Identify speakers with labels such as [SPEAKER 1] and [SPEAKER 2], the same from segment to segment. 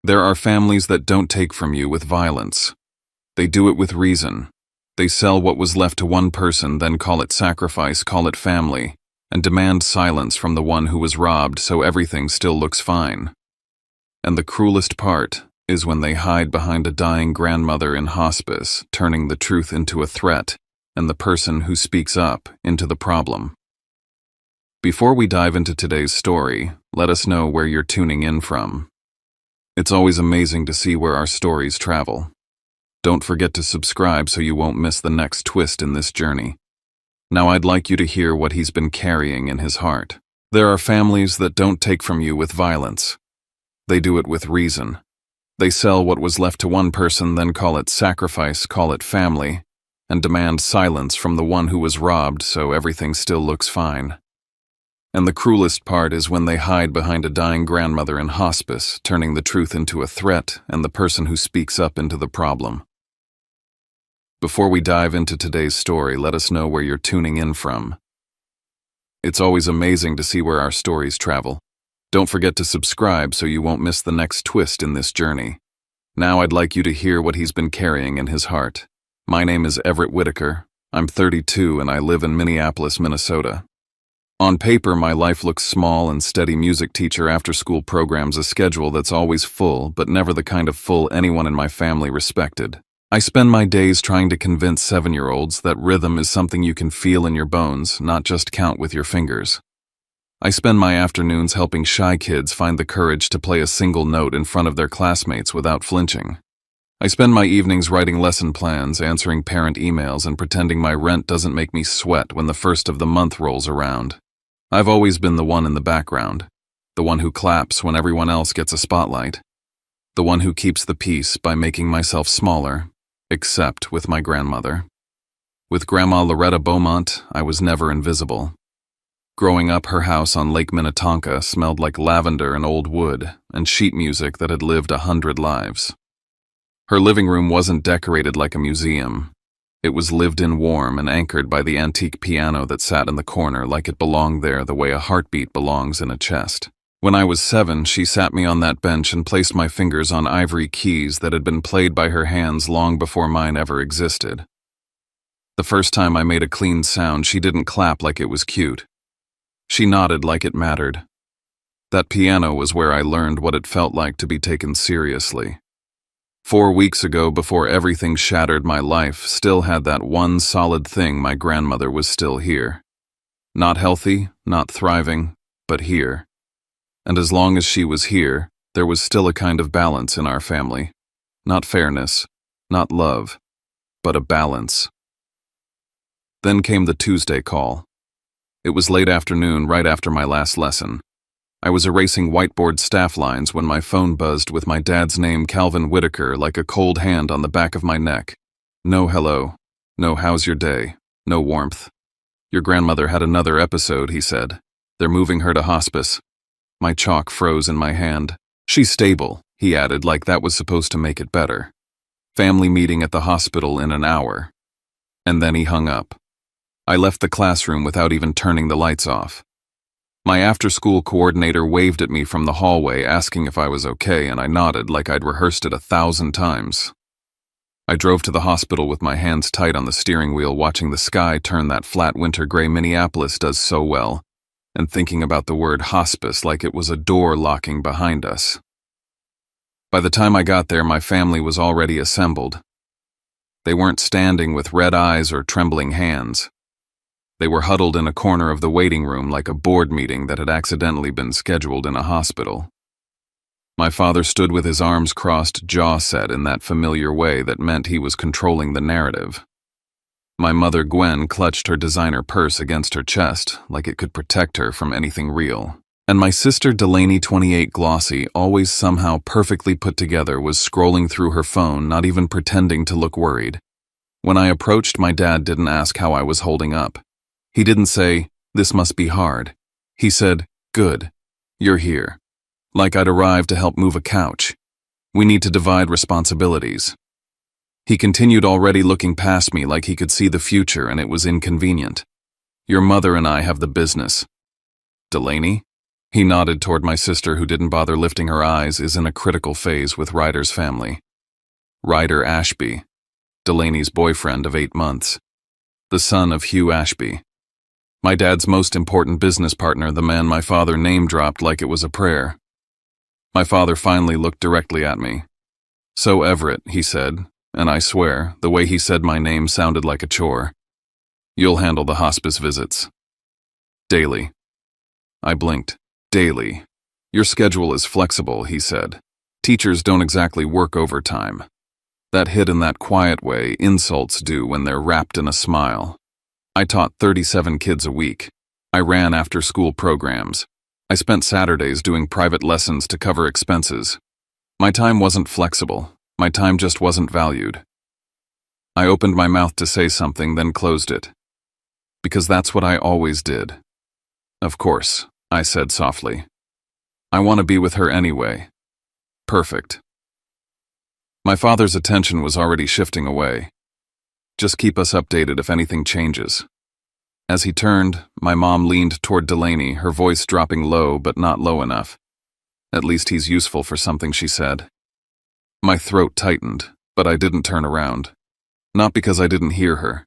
[SPEAKER 1] There are families that don't take from you with violence. They do it with reason. They sell what was left to one person, then call it sacrifice, call it family, and demand silence from the one who was robbed so everything still looks fine. And the cruelest part is when they hide behind a dying grandmother in hospice, turning the truth into a threat and the person who speaks up into the problem. Before we dive into today's story, let us know where you're tuning in from. It's always amazing to see where our stories travel. Don't forget to subscribe so you won't miss the next twist in this journey. Now I'd like you to hear what he's been carrying in his heart. There are families that don't take from you with violence. They do it with reason. They sell what was left to one person, then call it sacrifice, call it family, and demand silence from the one who was robbed so everything still looks fine. And the cruelest part is when they hide behind a dying grandmother in hospice, turning the truth into a threat and the person who speaks up into the problem. Before we dive into today's story, let us know where you're tuning in from. It's always amazing to see where our stories travel. Don't forget to subscribe so you won't miss the next twist in this journey. Now I'd like you to hear what he's been carrying in his heart. My name is Everett Whitaker. I'm 32 and I live in Minneapolis, Minnesota. On paper, my life looks small and steady: music teacher, after-school programs, a schedule that's always full, but never the kind of full anyone in my family respected. I spend my days trying to convince 7-year-olds that rhythm is something you can feel in your bones, not just count with your fingers. I spend my afternoons helping shy kids find the courage to play a single note in front of their classmates without flinching. I spend my evenings writing lesson plans, answering parent emails, and pretending my rent doesn't make me sweat when the first of the month rolls around. I've always been the one in the background, the one who claps when everyone else gets a spotlight, the one who keeps the peace by making myself smaller, except with my grandmother. With Grandma Loretta Beaumont, I was never invisible. Growing up, her house on Lake Minnetonka smelled like lavender and old wood and sheet music that had lived 100 lives. Her living room wasn't decorated like a museum. It was lived in, warm, and anchored by the antique piano that sat in the corner like it belonged there the way a heartbeat belongs in a chest. When I was 7, she sat me on that bench and placed my fingers on ivory keys that had been played by her hands long before mine ever existed. The first time I made a clean sound, she didn't clap like it was cute. She nodded like it mattered. That piano was where I learned what it felt like to be taken seriously. 4 weeks ago, before everything shattered, my life still had that one solid thing: my grandmother was still here. Not healthy, not thriving, but here. And as long as she was here, there was still a kind of balance in our family. Not fairness, not love, but a balance. Then came the Tuesday call. It was late afternoon, right after my last lesson. I was erasing whiteboard staff lines when my phone buzzed with my dad's name, Calvin Whitaker, like a cold hand on the back of my neck. No hello. No how's your day. No warmth. Your grandmother had another episode, he said. They're moving her to hospice. My chalk froze in my hand. She's stable, he added, like that was supposed to make it better. Family meeting at the hospital in an hour. And then he hung up. I left the classroom without even turning the lights off. My after-school coordinator waved at me from the hallway asking if I was okay, and I nodded like I'd rehearsed it 1,000 times. I drove to the hospital with my hands tight on the steering wheel, watching the sky turn that flat winter gray Minneapolis does so well, and thinking about the word hospice like it was a door locking behind us. By the time I got there, my family was already assembled. They weren't standing with red eyes or trembling hands. They were huddled in a corner of the waiting room like a board meeting that had accidentally been scheduled in a hospital. My father stood with his arms crossed, jaw set in that familiar way that meant he was controlling the narrative. My mother, Gwen, clutched her designer purse against her chest like it could protect her from anything real. And my sister, Delaney, 28, glossy, always somehow perfectly put together, was scrolling through her phone, not even pretending to look worried. When I approached, my dad didn't ask how I was holding up. He didn't say, "This must be hard." He said, "Good, you're here." Like I'd arrived to help move a couch. We need to divide responsibilities. He continued, already looking past me like he could see the future and it was inconvenient. "Your mother and I have the business." "Delaney?" He nodded toward my sister, who didn't bother lifting her eyes, is in a critical phase with Ryder's family. Ryder Ashby, Delaney's boyfriend of 8 months, the son of Hugh Ashby. My dad's most important business partner, the man my father name-dropped like it was a prayer. My father finally looked directly at me. "So Everett," he said, and I swear, the way he said my name sounded like a chore. "You'll handle the hospice visits." "Daily." I blinked. "Daily. Your schedule is flexible," he said. "Teachers don't exactly work overtime. That hit in that quiet way insults do when they're wrapped in a smile. I taught 37 kids a week. I ran after-school programs. I spent Saturdays doing private lessons to cover expenses. My time wasn't flexible. My time just wasn't valued." I opened my mouth to say something, then closed it. Because that's what I always did. "Of course," I said softly. "I want to be with her anyway." "Perfect." My father's attention was already shifting away. "Just keep us updated if anything changes." As he turned, my mom leaned toward Delaney, her voice dropping low but not low enough. "At least he's useful for something," she said. My throat tightened, but I didn't turn around. Not because I didn't hear her.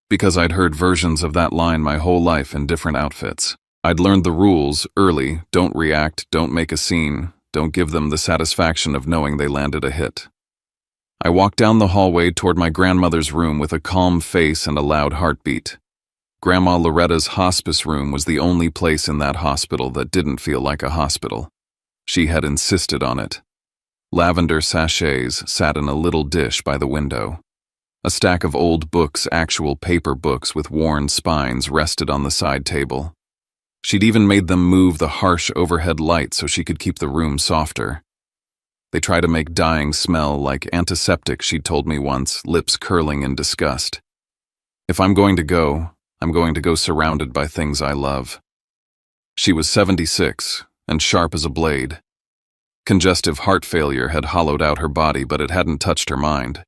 [SPEAKER 1] Because I'd heard versions of that line my whole life in different outfits. I'd learned the rules early: don't react, don't make a scene, don't give them the satisfaction of knowing they landed a hit. I walked down the hallway toward my grandmother's room with a calm face and a loud heartbeat. Grandma Loretta's hospice room was the only place in that hospital that didn't feel like a hospital. She had insisted on it. Lavender sachets sat in a little dish by the window. A stack of old books, actual paper books with worn spines, rested on the side table. She'd even made them move the harsh overhead light so she could keep the room softer. They try to make dying smell like antiseptic, she'd told me once, lips curling in disgust. If I'm going to go, I'm going to go surrounded by things I love. She was 76 and sharp as a blade. Congestive heart failure had hollowed out her body, but it hadn't touched her mind.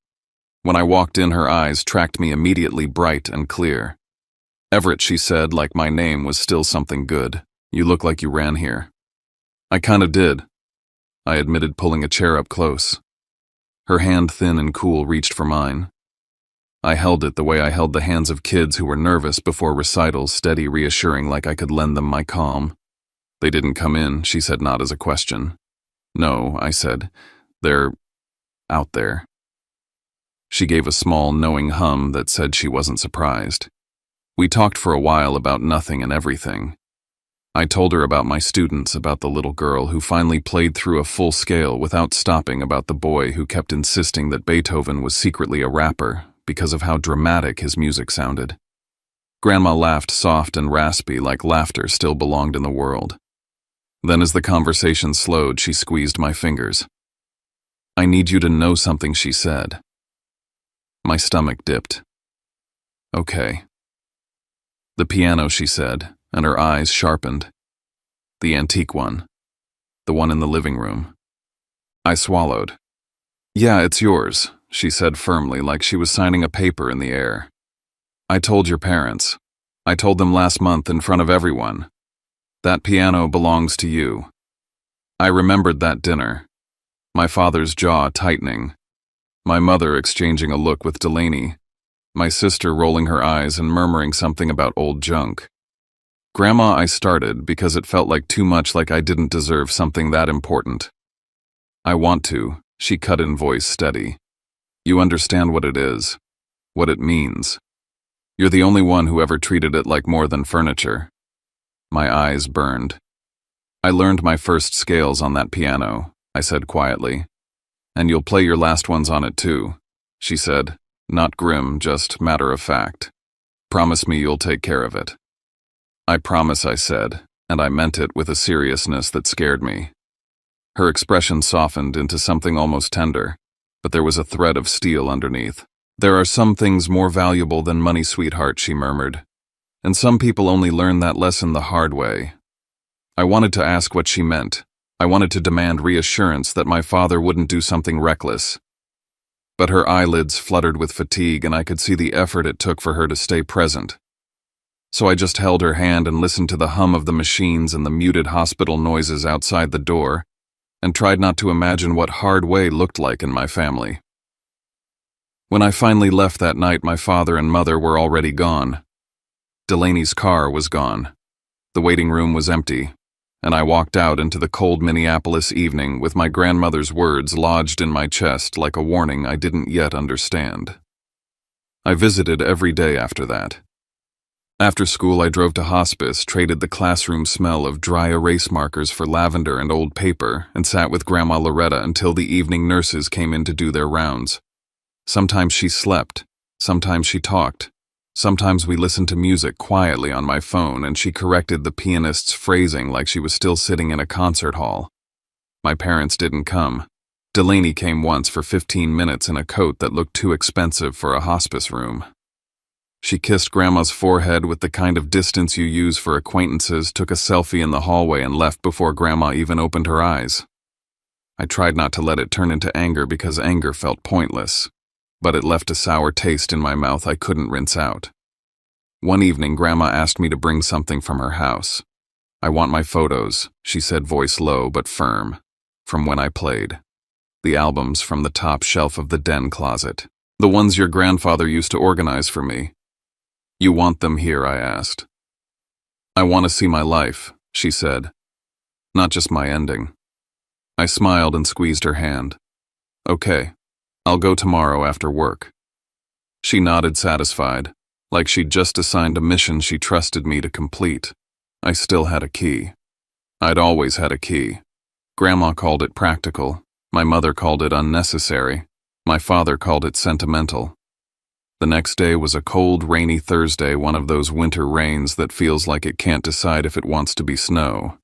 [SPEAKER 1] When I walked in, her eyes tracked me immediately, bright and clear. "Everett," she said, like my name was still something good. "You look like you ran here." "I kinda did," I admitted, pulling a chair up close. Her hand, thin and cool, reached for mine. I held it the way I held the hands of kids who were nervous before recitals, steady, reassuring, like I could lend them my calm. "They didn't come in," she said, not as a question. "No," I said. "They're out there." She gave a small, knowing hum that said she wasn't surprised. We talked for a while about nothing and everything. I told her about my students, about the little girl who finally played through a full scale without stopping, about the boy who kept insisting that Beethoven was secretly a rapper because of how dramatic his music sounded. Grandma laughed soft and raspy, like laughter still belonged in the world. Then as the conversation slowed, she squeezed my fingers. "I need you to know something," she said. My stomach dipped. "Okay." "The piano," she said, and her eyes sharpened. "The antique one. The one in the living room." I swallowed. "Yeah, it's yours," she said firmly, like she was signing a paper in the air. "I told your parents. I told them last month in front of everyone. That piano belongs to you." I remembered that dinner. My father's jaw tightening. My mother exchanging a look with Delaney. My sister rolling her eyes and murmuring something about old junk. "Grandma," I started, because it felt like too much, like I didn't deserve something that important. "I want to," she cut in, voice steady. "You understand what it is, what it means. You're the only one who ever treated it like more than furniture." My eyes burned. "I learned my first scales on that piano," I said quietly. "And you'll play your last ones on it too," she said, not grim, just matter of fact. "Promise me you'll take care of it." "I promise," I said, and I meant it with a seriousness that scared me. Her expression softened into something almost tender, but there was a thread of steel underneath. "There are some things more valuable than money, sweetheart," she murmured. "And some people only learn that lesson the hard way." I wanted to ask what she meant. I wanted to demand reassurance that my father wouldn't do something reckless. But her eyelids fluttered with fatigue, and I could see the effort it took for her to stay present. So I just held her hand and listened to the hum of the machines and the muted hospital noises outside the door, and tried not to imagine what hard way looked like in my family. When I finally left that night, my father and mother were already gone. Delaney's car was gone. The waiting room was empty, and I walked out into the cold Minneapolis evening with my grandmother's words lodged in my chest like a warning I didn't yet understand. I visited every day after that. After school, I drove to Hospice, traded the classroom smell of dry erase markers for lavender and old paper, and sat with Grandma Loretta until the evening nurses came in to do their rounds. Sometimes she slept, sometimes she talked. Sometimes we listened to music quietly on my phone and she corrected the pianist's phrasing like she was still sitting in a concert hall. My parents didn't come. Delaney came once for 15 minutes in a coat that looked too expensive for a hospice room. She kissed Grandma's forehead with the kind of distance you use for acquaintances, took a selfie in the hallway, and left before Grandma even opened her eyes. I tried not to let it turn into anger because anger felt pointless, but it left a sour taste in my mouth I couldn't rinse out. One evening, Grandma asked me to bring something from her house. "I want my photos," she said, voice low but firm, "from when I played. The albums from the top shelf of the den closet. The ones your grandfather used to organize for me." "You want them here?" I asked. "I want to see my life," she said, "not just my ending." I smiled and squeezed her hand. "Okay, I'll go tomorrow after work." She nodded, satisfied, like she'd just assigned a mission she trusted me to complete. I still had a key. I'd always had a key. Grandma called it practical. My mother called it unnecessary. My father called it sentimental. The next day was a cold, rainy Thursday, one of those winter rains that feels like it can't decide if it wants to be snow.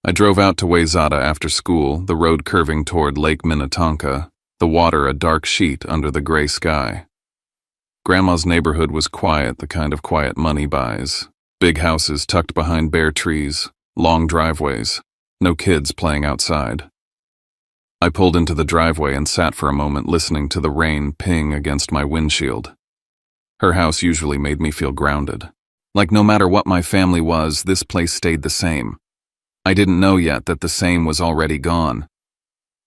[SPEAKER 1] I drove out to Wayzata after school, the road curving toward Lake Minnetonka, the water a dark sheet under the gray sky. Grandma's neighborhood was quiet, the kind of quiet money buys. Big houses tucked behind bare trees, long driveways, no kids playing outside. I pulled into the driveway and sat for a moment listening to the rain ping against my windshield. Her house usually made me feel grounded. Like no matter what my family was, this place stayed the same. I didn't know yet that the same was already gone.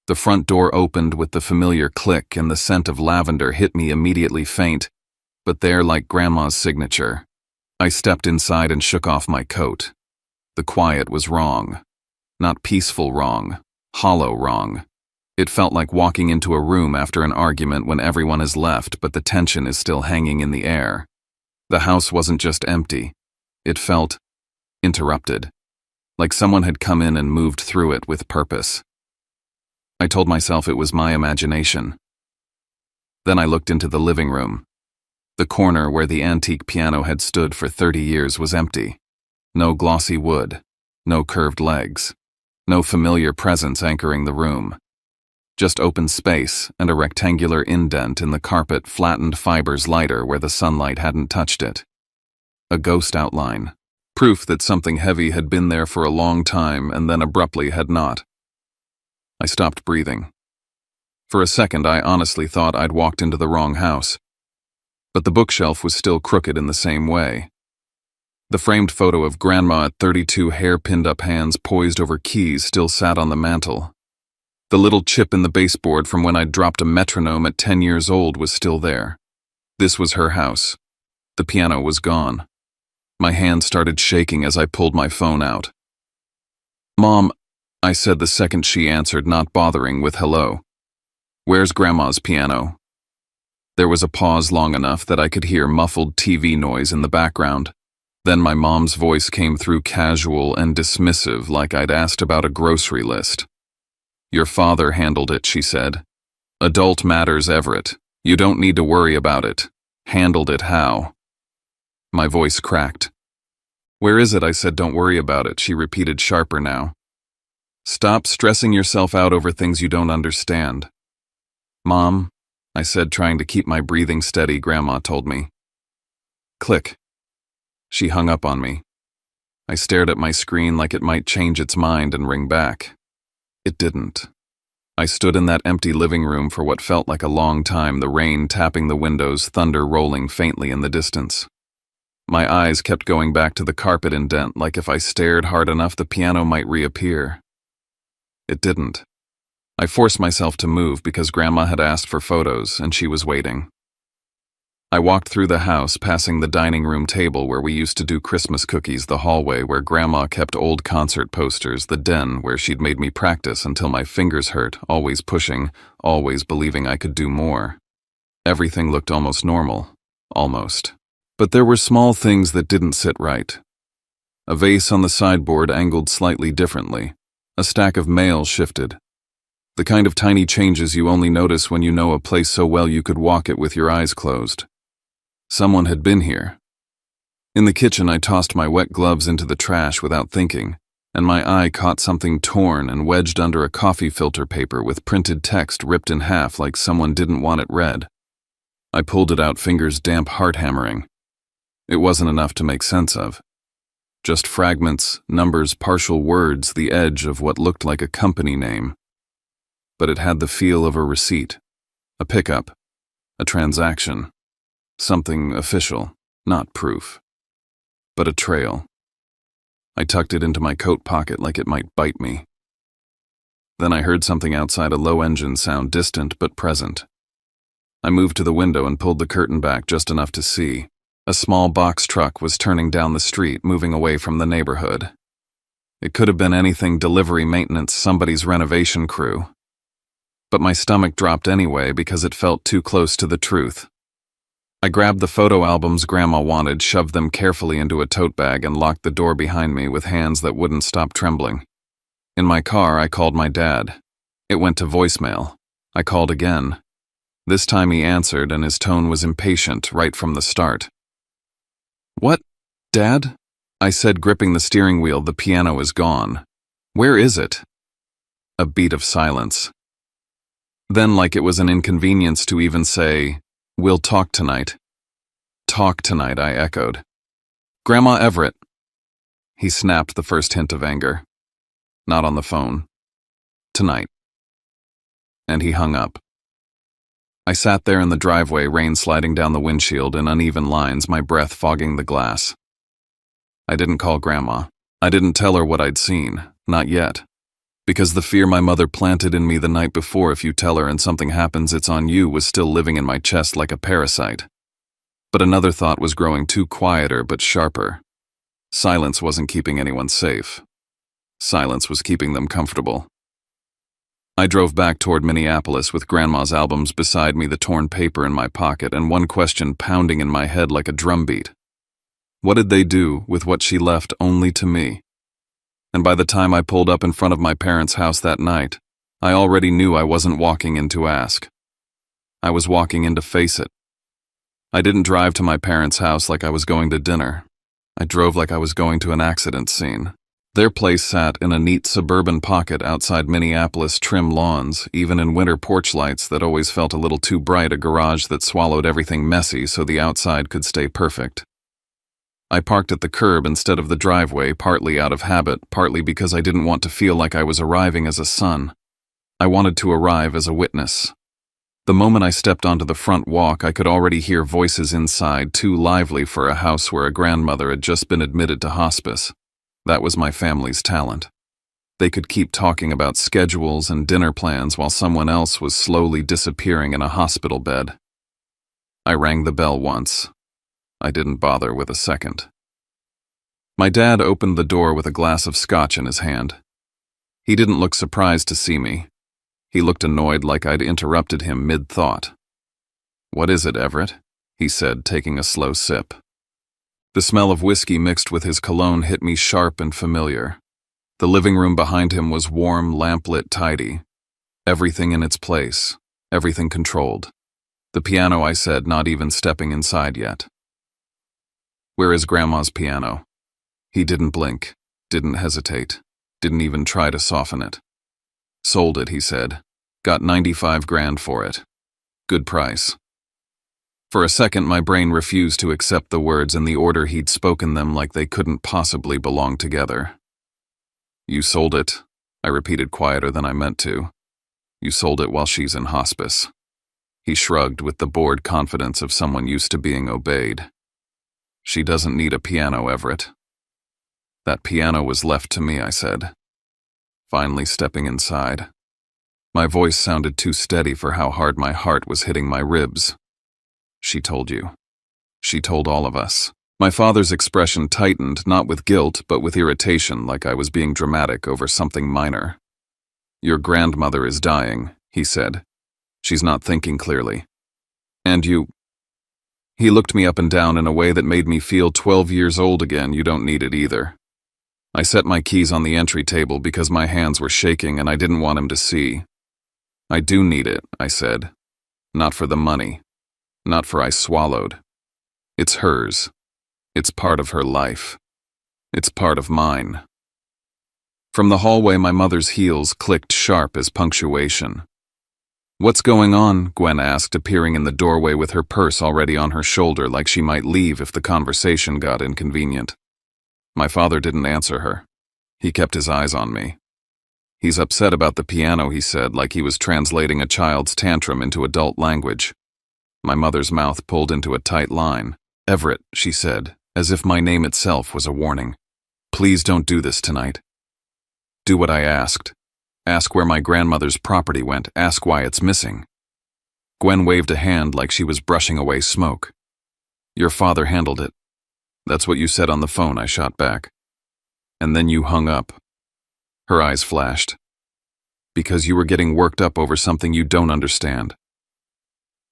[SPEAKER 1] The front door opened with the familiar click and the scent of lavender hit me immediately faint, but there, like Grandma's signature. I stepped inside and shook off my coat. The quiet was wrong. Not peaceful wrong, hollow wrong. It felt like walking into a room after an argument when everyone has left but the tension is still hanging in the air. The house wasn't just empty. It felt interrupted, like someone had come in and moved through it with purpose. I told myself it was my imagination. Then I looked into the living room. The corner where the antique piano had stood for 30 years was empty. No glossy wood, no curved legs, no familiar presence anchoring the room. Just open space and a rectangular indent in the carpet, flattened fibers lighter where the sunlight hadn't touched it. A ghost outline, proof that something heavy had been there for a long time and then abruptly had not. I stopped breathing. For a second, I honestly thought I'd walked into the wrong house. But the bookshelf was still crooked in the same way. The framed photo of Grandma at 32, hair-pinned up hands poised over keys, still sat on the mantel. The little chip in the baseboard from when I'd dropped a metronome at 10 years old was still there. This was her house. The piano was gone. My hand started shaking as I pulled my phone out. "Mom," I said the second she answered, not bothering with hello. "Where's Grandma's piano?" There was a pause long enough that I could hear muffled TV noise in the background. Then my mom's voice came through, casual and dismissive, like I'd asked about a grocery list. "Your father handled it," she said. "Adult matters, Everett. You don't need to worry about it. Handled it how?" My voice cracked. "Where is it?" I said. "Don't worry about it," she repeated, sharper now. "Stop stressing yourself out over things you don't understand." "Mom," I said, trying to keep my breathing steady. "Grandma told me." Click. She hung up on me. I stared at my screen like it might change its mind and ring back. It didn't. I stood in that empty living room for what felt like a long time, the rain tapping the windows, thunder rolling faintly in the distance. My eyes kept going back to the carpet indent, like if I stared hard enough the piano might reappear. It didn't. I forced myself to move because Grandma had asked for photos and she was waiting. I walked through the house, passing the dining room table where we used to do Christmas cookies, the hallway where Grandma kept old concert posters, the den where she'd made me practice until my fingers hurt, always pushing, always believing I could do more. Everything looked almost normal. Almost. But there were small things that didn't sit right. A vase on the sideboard angled slightly differently. A stack of mail shifted. The kind of tiny changes you only notice when you know a place so well you could walk it with your eyes closed. Someone had been here. In the kitchen, I tossed my wet gloves into the trash without thinking, and my eye caught something torn and wedged under a coffee filter paper with printed text ripped in half like someone didn't want it read. I pulled it out, fingers damp, heart hammering. It wasn't enough to make sense of. Just fragments, numbers, partial words, the edge of what looked like a company name. But it had the feel of a receipt, a pickup, a transaction. Something official, not proof, but a trail. I tucked it into my coat pocket like it might bite me. Then I heard something outside, a low engine sound, distant but present. I moved to the window and pulled the curtain back just enough to see. A small box truck was turning down the street, moving away from the neighborhood. It could have been anything: delivery, maintenance, somebody's renovation crew. But my stomach dropped anyway because it felt too close to the truth. I grabbed the photo albums Grandma wanted, shoved them carefully into a tote bag, and locked the door behind me with hands that wouldn't stop trembling. In my car, I called my dad. It went to voicemail. I called again. This time he answered, and his tone was impatient right from the start. "What, Dad?" I said, gripping the steering wheel. "The piano is gone. Where is it?" A beat of silence. Then, like it was an inconvenience to even say, "We'll talk tonight." "Talk tonight," I echoed. "Grandma Everett." He snapped the first hint of anger. "Not on the phone. Tonight." And he hung up. I sat there in the driveway, rain sliding down the windshield in uneven lines, my breath fogging the glass. I didn't call Grandma. I didn't tell her what I'd seen. Not yet. Because the fear my mother planted in me the night before, "if you tell her and something happens, it's on you," was still living in my chest like a parasite. But another thought was growing, too quieter but sharper. Silence wasn't keeping anyone safe. Silence was keeping them comfortable. I drove back toward Minneapolis with Grandma's albums beside me, the torn paper in my pocket, and one question pounding in my head like a drumbeat. What did they do with what she left only to me? And by the time I pulled up in front of my parents' house that night, I already knew I wasn't walking in to ask. I was walking in to face it. I didn't drive to my parents' house like I was going to dinner. I drove like I was going to an accident scene. Their place sat in a neat suburban pocket outside Minneapolis, trim lawns, even in winter porch lights that always felt a little too bright, a garage that swallowed everything messy so the outside could stay perfect. I parked at the curb instead of the driveway, partly out of habit, partly because I didn't want to feel like I was arriving as a son. I wanted to arrive as a witness. The moment I stepped onto the front walk, I could already hear voices inside, too lively for a house where a grandmother had just been admitted to hospice. That was my family's talent. They could keep talking about schedules and dinner plans while someone else was slowly disappearing in a hospital bed. I rang the bell once. I didn't bother with a second. My dad opened the door with a glass of scotch in his hand. He didn't look surprised to see me. He looked annoyed, like I'd interrupted him mid-thought. "What is it, Everett?" he said, taking a slow sip. The smell of whiskey mixed with his cologne hit me sharp and familiar. The living room behind him was warm, lamplit, tidy. Everything in its place, everything controlled. The piano, I said, not even stepping inside yet. "Where is Grandma's piano?" He didn't blink, didn't hesitate, didn't even try to soften it. "Sold it," he said. "Got 95 grand for it. Good price." For a second, my brain refused to accept the words in the order he'd spoken them, like they couldn't possibly belong together. "You sold it," I repeated quieter than I meant to. "You sold it while she's in hospice." He shrugged with the bored confidence of someone used to being obeyed. She doesn't need a piano, Everett. That piano was left to me, I said, finally stepping inside. My voice sounded too steady for how hard my heart was hitting my ribs. She told you. She told all of us. My father's expression tightened, not with guilt, but with irritation, like I was being dramatic over something minor. Your grandmother is dying, he said. She's not thinking clearly. And you... He looked me up and down in a way that made me feel 12 years old again. You don't need it either. I set my keys on the entry table because my hands were shaking and I didn't want him to see. I do need it, I said. Not for the money. Not for I swallowed. It's hers. It's part of her life. It's part of mine. From the hallway, my mother's heels clicked sharp as punctuation. What's going on? Gwen asked, appearing in the doorway with her purse already on her shoulder like she might leave if the conversation got inconvenient. My father didn't answer her. He kept his eyes on me. He's upset about the piano, he said, like he was translating a child's tantrum into adult language. My mother's mouth pulled into a tight line. Everett, she said, as if my name itself was a warning. Please don't do this tonight. Do what I asked. Ask where my grandmother's property went. Ask why it's missing. Gwen waved a hand like she was brushing away smoke. Your father handled it. That's what you said on the phone, I shot back. And then you hung up. Her eyes flashed. Because you were getting worked up over something you don't understand.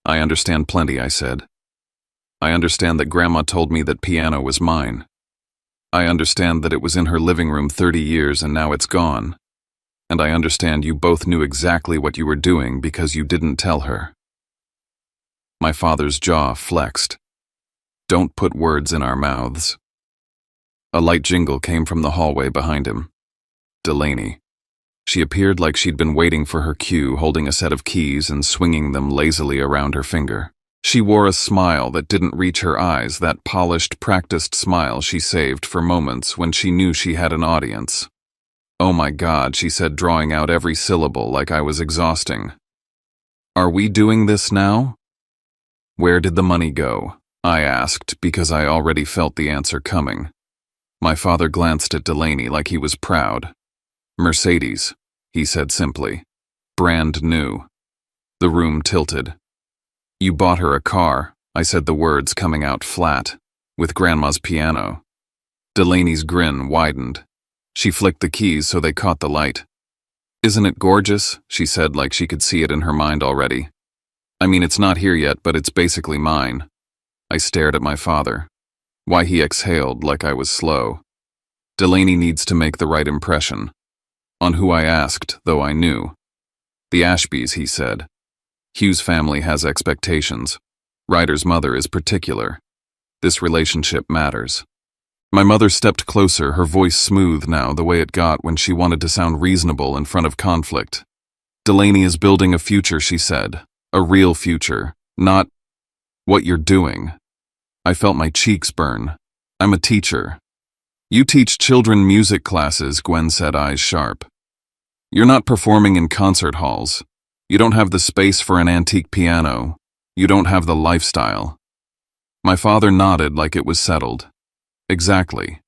[SPEAKER 1] I understand plenty, I said. I understand that Grandma told me that piano was mine. I understand that it was in her living room 30 years and now it's gone. And I understand you both knew exactly what you were doing because you didn't tell her. My father's jaw flexed. Don't put words in our mouths. A light jingle came from the hallway behind him. Delaney. She appeared like she'd been waiting for her cue, holding a set of keys and swinging them lazily around her finger. She wore a smile that didn't reach her eyes, that polished, practiced smile she saved for moments when she knew she had an audience. Oh my God, she said, drawing out every syllable like I was exhausting. Are we doing this now? Where did the money go? I asked, because I already felt the answer coming. My father glanced at Delaney like he was proud. Mercedes, he said simply. Brand new. The room tilted. You bought her a car, I said, the words coming out flat, with Grandma's piano. Delaney's grin widened. She flicked the keys so they caught the light. Isn't it gorgeous? She said like she could see it in her mind already. I mean, it's not here yet, but it's basically mine. I stared at my father. Why, he exhaled like I was slow. Delaney needs to make the right impression. On who I asked, though I knew. The Ashbys, he said. Hugh's family has expectations. Ryder's mother is particular. This relationship matters. My mother stepped closer, her voice smooth now, the way it got when she wanted to sound reasonable in front of conflict. Delaney is building a future, she said. A real future, not what you're doing. I felt my cheeks burn. I'm a teacher. You teach children music classes, Gwen said, eyes sharp. You're not performing in concert halls. You don't have the space for an antique piano. You don't have the lifestyle. My father nodded like it was settled. Exactly.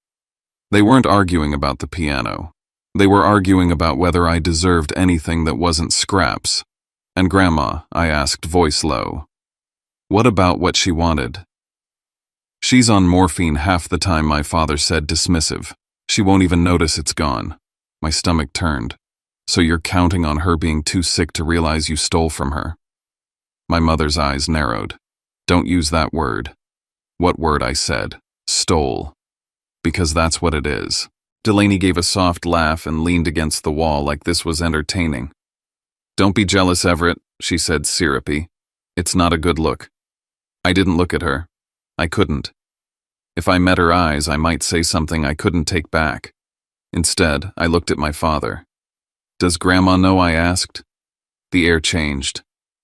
[SPEAKER 1] They weren't arguing about the piano. They were arguing about whether I deserved anything that wasn't scraps. And Grandma, I asked, voice low. What about what she wanted? She's on morphine half the time, my father said, dismissive. She won't even notice it's gone. My stomach turned. So you're counting on her being too sick to realize you stole from her? My mother's eyes narrowed. Don't use that word. What word? I said. Stole. Because that's what it is. Delaney gave a soft laugh and leaned against the wall like this was entertaining. Don't be jealous, Everett, she said, syrupy. It's not a good look. I didn't look at her. I couldn't. If I met her eyes, I might say something I couldn't take back. Instead, I looked at my father. Does Grandma know? I asked. The air changed.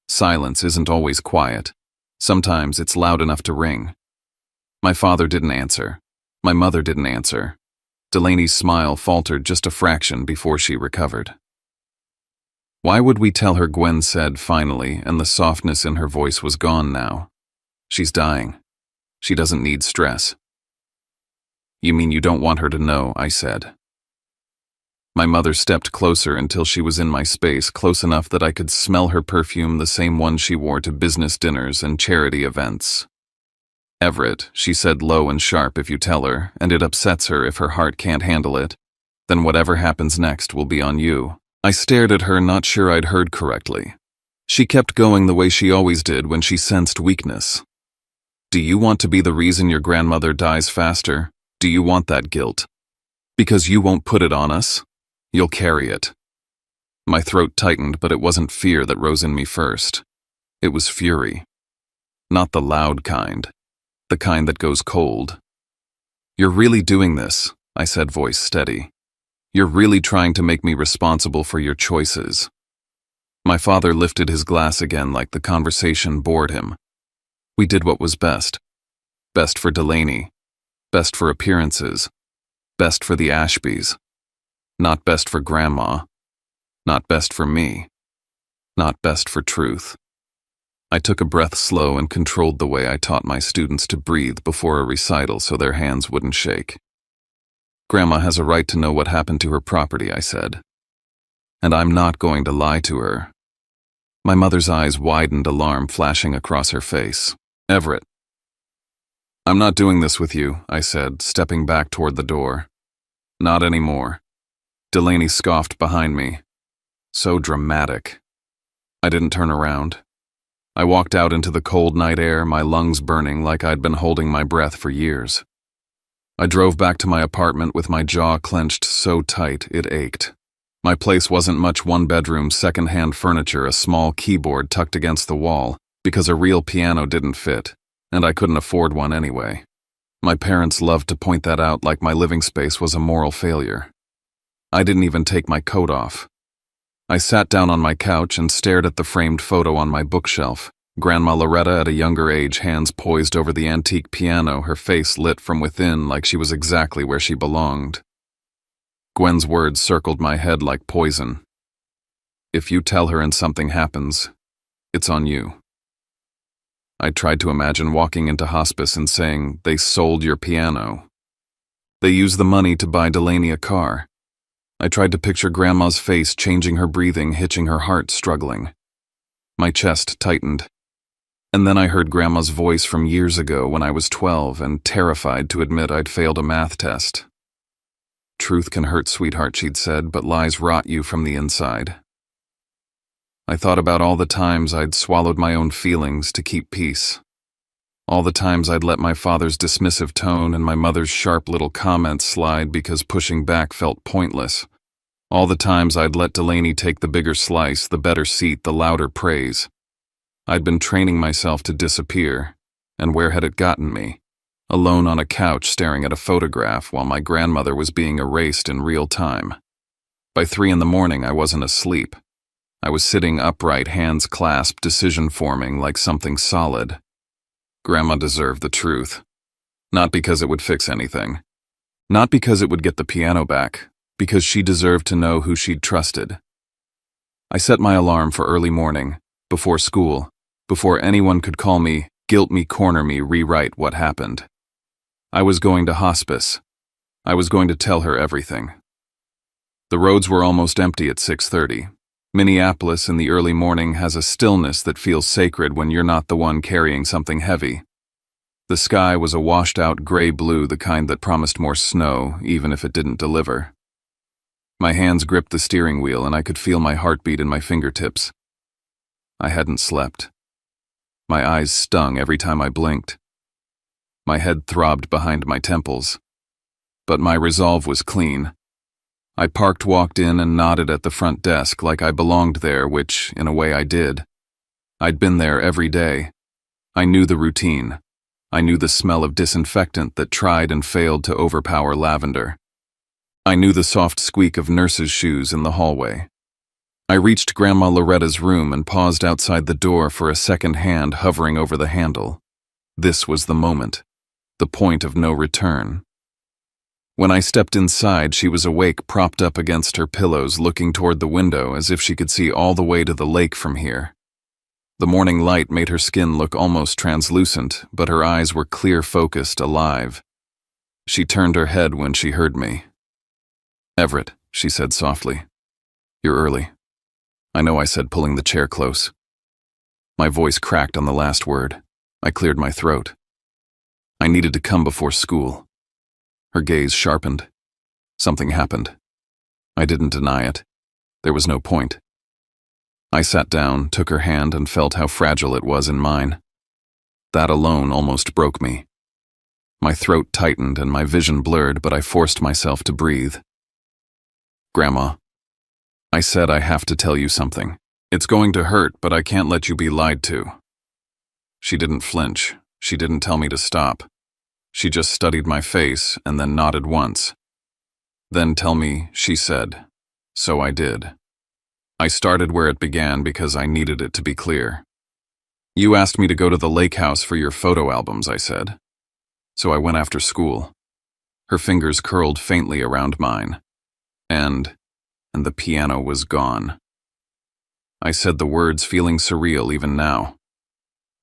[SPEAKER 1] Silence isn't always quiet. Sometimes it's loud enough to ring. My father didn't answer. My mother didn't answer. Delaney's smile faltered just a fraction before she recovered. Why would we tell her? Gwen said finally, and the softness in her voice was gone now. She's dying. She doesn't need stress. You mean you don't want her to know, I said. My mother stepped closer until she was in my space, close enough that I could smell her perfume, the same one she wore to business dinners and charity events. Everett, she said low and sharp, if you tell her, and it upsets her if her heart can't handle it, then whatever happens next will be on you. I stared at her, not sure I'd heard correctly. She kept going the way she always did when she sensed weakness. Do you want to be the reason your grandmother dies faster? Do you want that guilt? Because you won't put it on us? You'll carry it. My throat tightened, but it wasn't fear that rose in me first. It was fury. Not the loud kind. The kind that goes cold. You're really doing this, I said, voice steady. You're really trying to make me responsible for your choices. My father lifted his glass again like the conversation bored him. We did what was best. Best for Delaney. Best for appearances. Best for the Ashbys. Not best for Grandma. Not best for me. Not best for truth. I took a breath slow and controlled the way I taught my students to breathe before a recital so their hands wouldn't shake. Grandma has a right to know what happened to her property, I said. And I'm not going to lie to her. My mother's eyes widened, alarm flashing across her face. Everett. I'm not doing this with you, I said, stepping back toward the door. Not anymore. Delaney scoffed behind me. So dramatic. I didn't turn around. I walked out into the cold night air, my lungs burning like I'd been holding my breath for years. I drove back to my apartment with my jaw clenched so tight it ached. My place wasn't much one-bedroom, second-hand furniture, a small keyboard tucked against the wall, because a real piano didn't fit, and I couldn't afford one anyway. My parents loved to point that out like my living space was a moral failure. I didn't even take my coat off. I sat down on my couch and stared at the framed photo on my bookshelf. Grandma Loretta at a younger age, hands poised over the antique piano, her face lit from within like she was exactly where she belonged. Gwen's words circled my head like poison. If you tell her and something happens, it's on you. I tried to imagine walking into hospice and saying, they sold your piano. They used the money to buy Delaney a car. I tried to picture Grandma's face, changing her breathing, hitching her heart, struggling. My chest tightened. And then I heard Grandma's voice from years ago when I was 12 and terrified to admit I'd failed a math test. Truth can hurt, sweetheart, she'd said, but lies rot you from the inside. I thought about all the times I'd swallowed my own feelings to keep peace. All the times I'd let my father's dismissive tone and my mother's sharp little comments slide because pushing back felt pointless. All the times I'd let Delaney take the bigger slice, the better seat, the louder praise. I'd been training myself to disappear, and where had it gotten me? Alone on a couch staring at a photograph while my grandmother was being erased in real time. By 3 a.m, I wasn't asleep. I was sitting upright, hands clasped, decision forming like something solid. Grandma deserved the truth. Not because it would fix anything. Not because it would get the piano back. Because she deserved to know who she'd trusted. I set my alarm for early morning, before school, before anyone could call me, guilt me, corner me, rewrite what happened. I was going to hospice. I was going to tell her everything. The roads were almost empty at 6:30. Minneapolis in the early morning has a stillness that feels sacred when you're not the one carrying something heavy. The sky was a washed-out gray blue, the kind that promised more snow, even if it didn't deliver. My hands gripped the steering wheel and I could feel my heartbeat in my fingertips. I hadn't slept. My eyes stung every time I blinked. My head throbbed behind my temples. But my resolve was clean. I parked, walked in, and nodded at the front desk like I belonged there, which, in a way, I did. I'd been there every day. I knew the routine. I knew the smell of disinfectant that tried and failed to overpower lavender. I knew the soft squeak of nurses' shoes in the hallway. I reached Grandma Loretta's room and paused outside the door for a second hand hovering over the handle. This was the moment, the point of no return. When I stepped inside, she was awake, propped up against her pillows, looking toward the window as if she could see all the way to the lake from here. The morning light made her skin look almost translucent, but her eyes were clear, focused, alive. She turned her head when she heard me. "Everett," she said softly. "You're early." I know I said, pulling the chair close. My voice cracked on the last word. I cleared my throat. "I needed to come before school." Her gaze sharpened. Something happened. I didn't deny it. There was no point. I sat down, took her hand, and felt how fragile it was in mine. That alone almost broke me. My throat tightened and my vision blurred, but I forced myself to breathe. "Grandma," I said, "I have to tell you something. It's going to hurt, but I can't let you be lied to." She didn't flinch. She didn't tell me to stop. She just studied my face and then nodded once. "Then tell me," she said. So I did. I started where it began because I needed it to be clear. "You asked me to go to the lake house for your photo albums," I said. "So I went after school." Her fingers curled faintly around mine. And the piano was gone. I said the words, feeling surreal even now.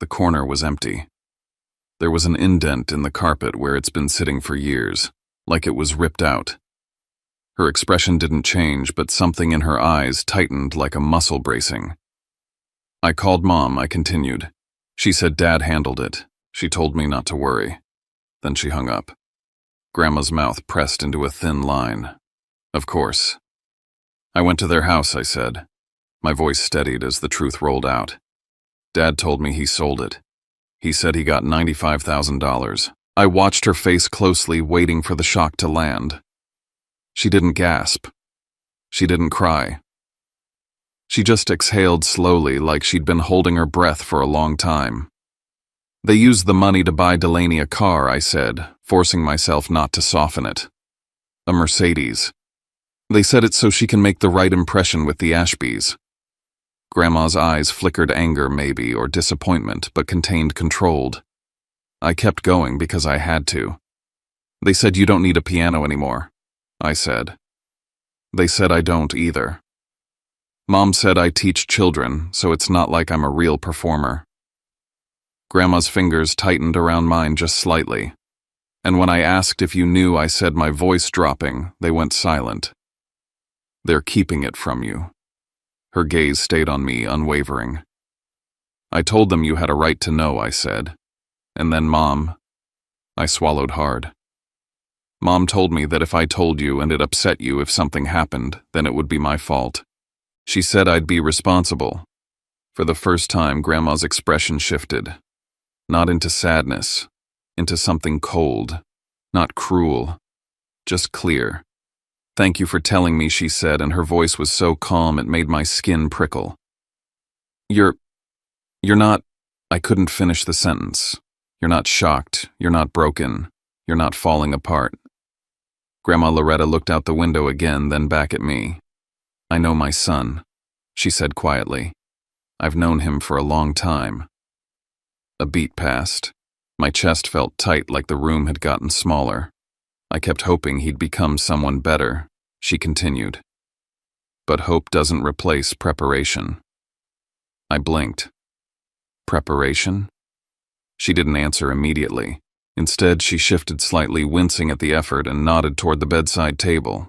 [SPEAKER 1] The corner was empty. There was an indent in the carpet where it's been sitting for years, like it was ripped out. Her expression didn't change, but something in her eyes tightened like a muscle bracing. "I called Mom," I continued. "She said Dad handled it. She told me not to worry." Then she hung up. Grandma's mouth pressed into a thin line. "Of course." "I went to their house," I said. My voice steadied as the truth rolled out. "Dad told me he sold it. He said he got $95,000. I watched her face closely, waiting for the shock to land. She didn't gasp. She didn't cry. She just exhaled slowly, like she'd been holding her breath for a long time. "They used the money to buy Delaney a car," I said, forcing myself not to soften it. "A Mercedes. They said it so she can make the right impression with the Ashbys." Grandma's eyes flickered anger maybe, or disappointment, but contained controlled. I kept going because I had to. "They said you don't need a piano anymore," I said. "They said I don't either. Mom said I teach children, so it's not like I'm a real performer." Grandma's fingers tightened around mine just slightly, and when I asked if you knew, I said, my voice dropping, they went silent. "They're keeping it from you." Her gaze stayed on me, unwavering. "I told them you had a right to know," I said. "And then Mom..." I swallowed hard. "Mom told me that if I told you and it upset you if something happened, then it would be my fault. She said I'd be responsible." For the first time, Grandma's expression shifted. Not into sadness, into something cold, not cruel, just clear. "Thank you for telling me," she said, and her voice was so calm it made my skin prickle. You're not..." I couldn't finish the sentence. "You're not shocked, you're not broken, you're not falling apart." Grandma Loretta looked out the window again, then back at me. "I know my son," she said quietly. "I've known him for a long time." A beat passed. My chest felt tight, like the room had gotten smaller. "I kept hoping he'd become someone better," she continued. "But hope doesn't replace preparation." I blinked. "Preparation?" She didn't answer immediately. Instead, she shifted slightly, wincing at the effort, and nodded toward the bedside table.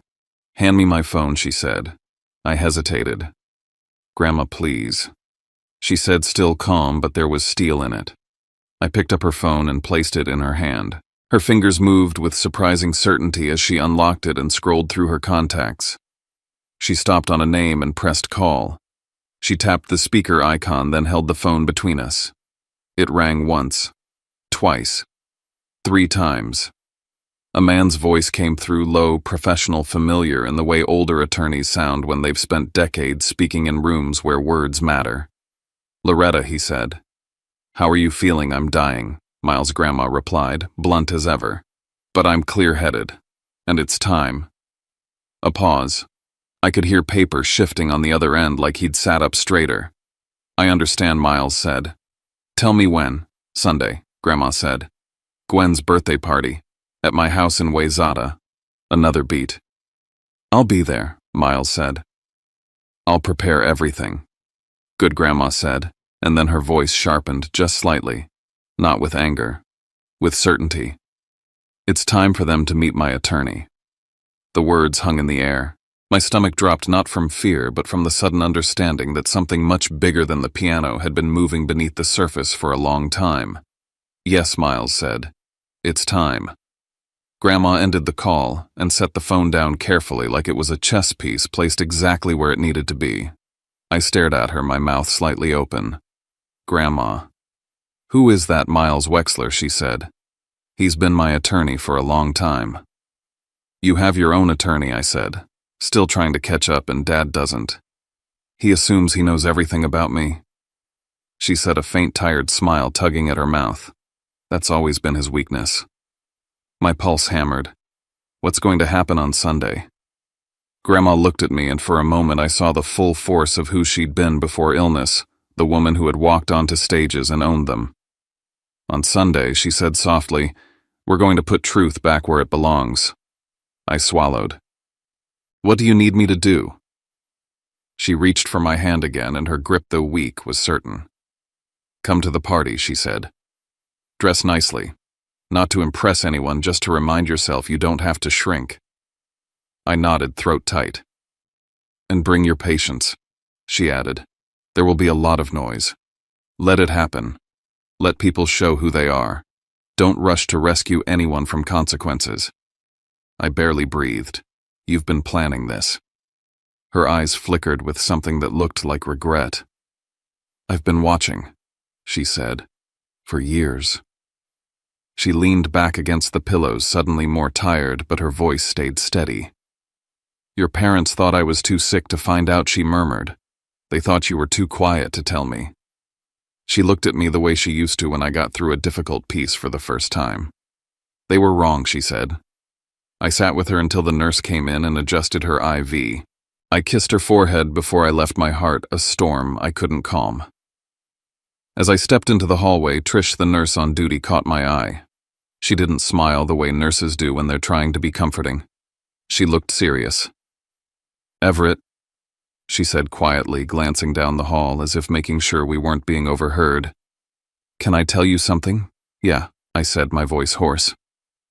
[SPEAKER 1] "Hand me my phone," she said. I hesitated. "Grandma, please," she said, still calm, but there was steel in it. I picked up her phone and placed it in her hand. Her fingers moved with surprising certainty as she unlocked it and scrolled through her contacts. She stopped on a name and pressed call. She tapped the speaker icon, then held the phone between us. It rang once, twice, 3 times. A man's voice came through, low, professional, familiar, in the way older attorneys sound when they've spent decades speaking in rooms where words matter. "Loretta," he said. "How are you feeling?" "I'm dying," Miles' grandma replied, blunt as ever. "But I'm clear-headed, and it's time." A pause. I could hear paper shifting on the other end, like he'd sat up straighter. "I understand," Miles said. "Tell me when." "Sunday," Grandma said. "Gwen's birthday party. At my house in Wayzata." Another beat. "I'll be there," Miles said. "I'll prepare everything." "Good," Grandma said, and then her voice sharpened just slightly. Not with anger. With certainty. It's time for them to meet my attorney. The words hung in the air. My stomach dropped not from fear, but from the sudden understanding that something much bigger than the piano had been moving beneath the surface for a long time. Yes, Miles said. It's time. Grandma ended the call and set the phone down carefully like it was a chess piece placed exactly where it needed to be. I stared at her, my mouth slightly open. Grandma. Who is that Miles Wexler, she said. He's been my attorney for a long time. You have your own attorney, I said, still trying to catch up, and Dad doesn't. He assumes he knows everything about me. She said, a faint, tired smile tugging at her mouth. That's always been his weakness. My pulse hammered. What's going to happen on Sunday? Grandma looked at me, and for a moment I saw the full force of who she'd been before illness, the woman who had walked onto stages and owned them. On Sunday, she said softly, we're going to put truth back where it belongs. I swallowed. What do you need me to do? She reached for my hand again, and her grip, though weak, was certain. Come to the party, she said. Dress nicely. Not to impress anyone, just to remind yourself you don't have to shrink. I nodded, throat tight. And bring your patients, she added. There will be a lot of noise. Let it happen. Let people show who they are. Don't rush to rescue anyone from consequences. I barely breathed. You've been planning this. Her eyes flickered with something that looked like regret. I've been watching, she said, for years. She leaned back against the pillows, suddenly more tired, but her voice stayed steady. Your parents thought I was too sick to find out, she murmured. They thought you were too quiet to tell me. She looked at me the way she used to when I got through a difficult piece for the first time. They were wrong, she said. I sat with her until the nurse came in and adjusted her IV. I kissed her forehead before I left, my heart a storm I couldn't calm. As I stepped into the hallway, Trish, the nurse on duty, caught my eye. She didn't smile the way nurses do when they're trying to be comforting. She looked serious. Everett, she said quietly, glancing down the hall as if making sure we weren't being overheard. Can I tell you something? Yeah, I said, my voice hoarse.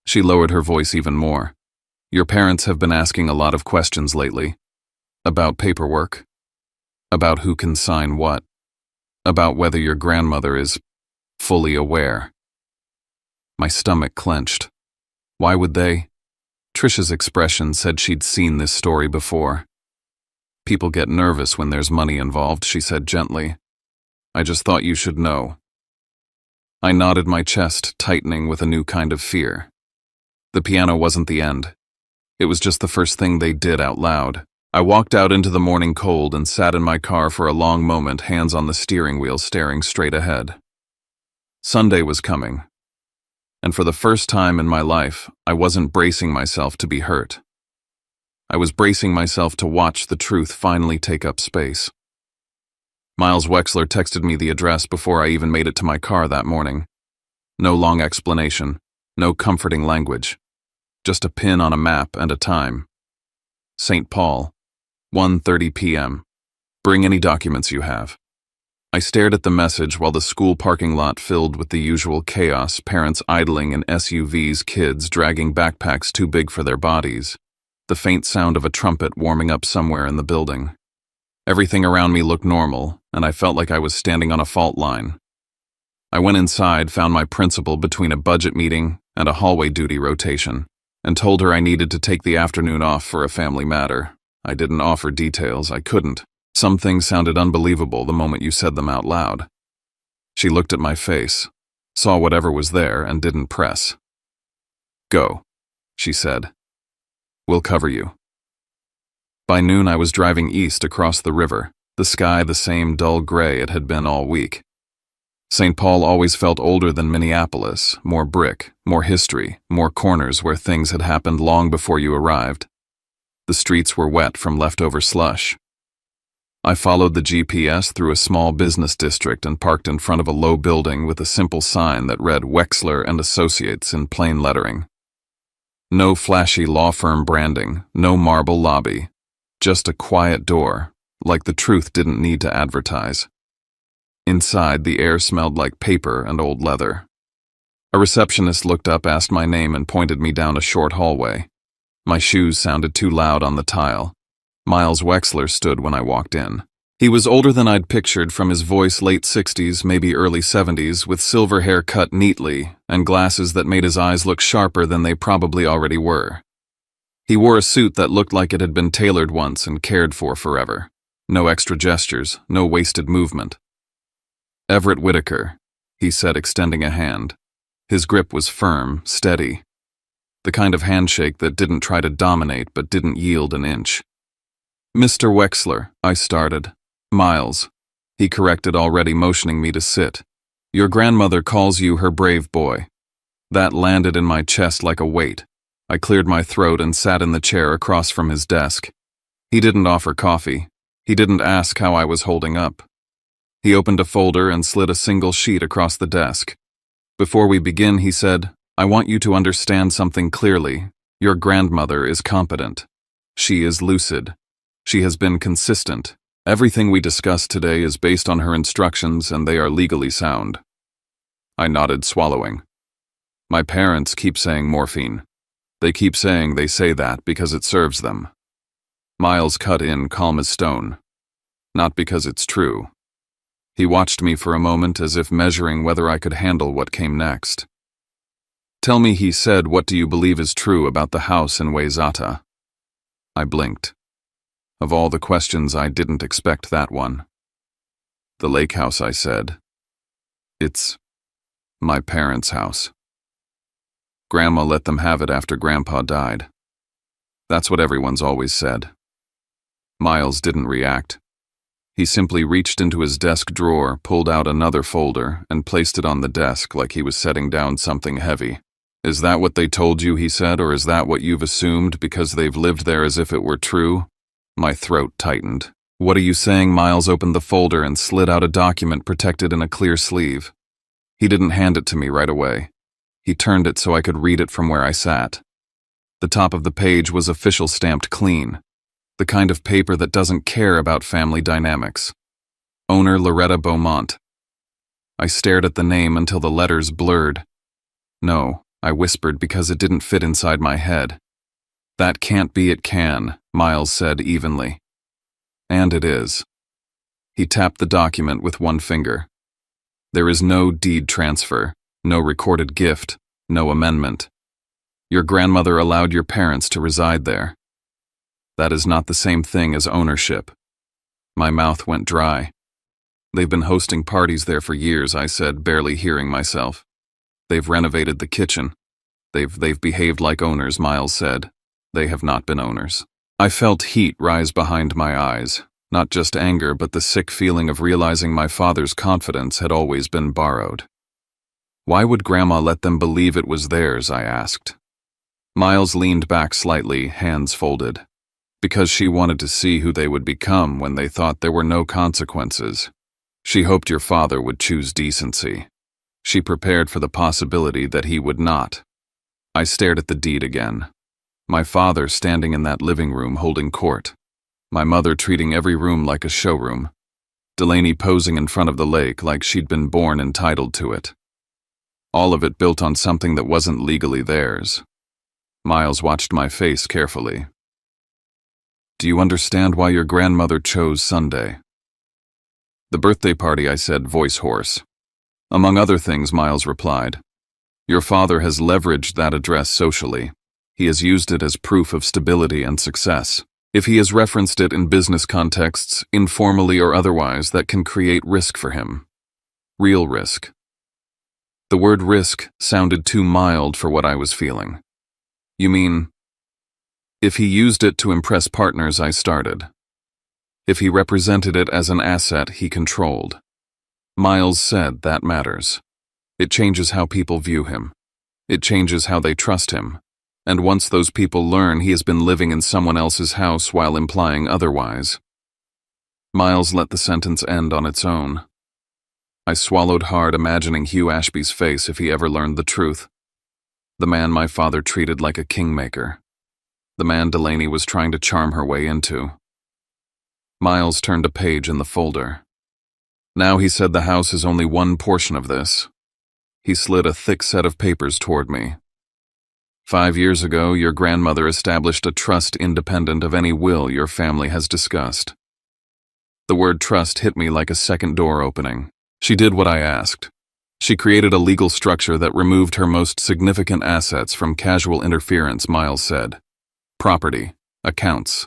[SPEAKER 1] She lowered her voice even more. Your parents have been asking a lot of questions lately. About paperwork. About who can sign what. About whether your grandmother is fully aware. My stomach clenched. Why would they? Trish's expression said she'd seen this story before. People get nervous when there's money involved, she said gently. I just thought you should know. I nodded, my chest tightening with a new kind of fear. The piano wasn't the end. It was just the first thing they did out loud. I walked out into the morning cold and sat in my car for a long moment, hands on the steering wheel, staring straight ahead. Sunday was coming. And for the first time in my life, I wasn't bracing myself to be hurt. I was bracing myself to watch the truth finally take up space. Miles Wexler texted me the address before I even made it to my car that morning. No long explanation, no comforting language. Just a pin on a map and a time. St. Paul, 1:30 p.m. Bring any documents you have. I stared at the message while the school parking lot filled with the usual chaos, parents idling in SUVs, kids dragging backpacks too big for their bodies. The faint sound of a trumpet warming up somewhere in the building. Everything around me looked normal, and I felt like I was standing on a fault line. I went inside, found my principal between a budget meeting and a hallway duty rotation, and told her I needed to take the afternoon off for a family matter. I didn't offer details, I couldn't. Some things sounded unbelievable the moment you said them out loud. She looked at my face, saw whatever was there, and didn't press. Go, she said. We'll cover you. By noon I was driving east across the river, the sky the same dull gray it had been all week. St. Paul always felt older than Minneapolis, more brick, more history, more corners where things had happened long before you arrived. The streets were wet from leftover slush. I followed the GPS through a small business district and parked in front of a low building with a simple sign that read Wexler and Associates in plain lettering. No flashy law firm branding, no marble lobby, just a quiet door, like the truth didn't need to advertise. Inside, the air smelled like paper and old leather. A receptionist looked up, asked my name, and pointed me down a short hallway. My shoes sounded too loud on the tile. Miles Wexler stood when I walked in. He was older than I'd pictured from his voice, late 60s, maybe early 70s, with silver hair cut neatly and glasses that made his eyes look sharper than they probably already were. He wore a suit that looked like it had been tailored once and cared for forever. No extra gestures, no wasted movement. "Everett Whitaker," he said, extending a hand. His grip was firm, steady. The kind of handshake that didn't try to dominate but didn't yield an inch. "Mr. Wexler," I started. "Miles," he corrected, already motioning me to sit. "Your grandmother calls you her brave boy." That landed in my chest like a weight. I cleared my throat and sat in the chair across from his desk. He didn't offer coffee. He didn't ask how I was holding up. He opened a folder and slid a single sheet across the desk. "Before we begin," he said, "I want you to understand something clearly. Your grandmother is competent. She is lucid. She has been consistent. Everything we discuss today is based on her instructions, and they are legally sound." I nodded, swallowing. "My parents keep saying morphine. They keep saying they say that because it serves them." Miles cut in, calm as stone. "Not because it's true." He watched me for a moment, as if measuring whether I could handle what came next. "Tell me," he said, "what do you believe is true about the house in Wayzata?" I blinked. Of all the questions, I didn't expect that one. "The lake house," I said. "It's my parents' house. Grandma let them have it after Grandpa died. That's what everyone's always said." Miles didn't react. He simply reached into his desk drawer, pulled out another folder, and placed it on the desk like he was setting down something heavy. "Is that what they told you," he said, "or is that what you've assumed because they've lived there as if it were true?" My throat tightened. "What are you saying?" Miles opened the folder and slid out a document protected in a clear sleeve. He didn't hand it to me right away. He turned it so I could read it from where I sat. The top of the page was official, stamped clean. The kind of paper that doesn't care about family dynamics. Owner Loretta Beaumont. I stared at the name until the letters blurred. "No," I whispered, because it didn't fit inside my head. "That can't be." "It can," Miles said evenly. "And it is." He tapped the document with one finger. "There is no deed transfer, no recorded gift, no amendment. Your grandmother allowed your parents to reside there. That is not the same thing as ownership." My mouth went dry. "They've been hosting parties there for years," I said, barely hearing myself. "They've renovated the kitchen. They've behaved like owners," Miles said. "They have not been owners." I felt heat rise behind my eyes, not just anger, but the sick feeling of realizing my father's confidence had always been borrowed. "Why would Grandma let them believe it was theirs?" I asked. Miles leaned back slightly, hands folded. "Because she wanted to see who they would become when they thought there were no consequences. She hoped your father would choose decency. She prepared for the possibility that he would not." I stared at the deed again. My father standing in that living room holding court. My mother treating every room like a showroom. Delaney posing in front of the lake like she'd been born entitled to it. All of it built on something that wasn't legally theirs. Miles watched my face carefully. "Do you understand why your grandmother chose Sunday?" "The birthday party," I said, voice hoarse. "Among other things," Miles replied. "Your father has leveraged that address socially. He has used it as proof of stability and success. If he has referenced it in business contexts, informally or otherwise, that can create risk for him. Real risk." The word risk sounded too mild for what I was feeling. "You mean, if he used it to impress partners," I started. "If he represented it as an asset he controlled." Miles said, "That matters. It changes how people view him. It changes how they trust him. And once those people learn he has been living in someone else's house while implying otherwise." Miles let the sentence end on its own. I swallowed hard, imagining Hugh Ashby's face if he ever learned the truth. The man my father treated like a kingmaker. The man Delaney was trying to charm her way into. Miles turned a page in the folder. "Now," he said, "the house is only one portion of this." He slid a thick set of papers toward me. 5 years ago, your grandmother established a trust independent of any will your family has discussed. The word trust hit me like a second door opening. She did what I asked. She created a legal structure that removed her most significant assets from casual interference, Miles said. Property, accounts,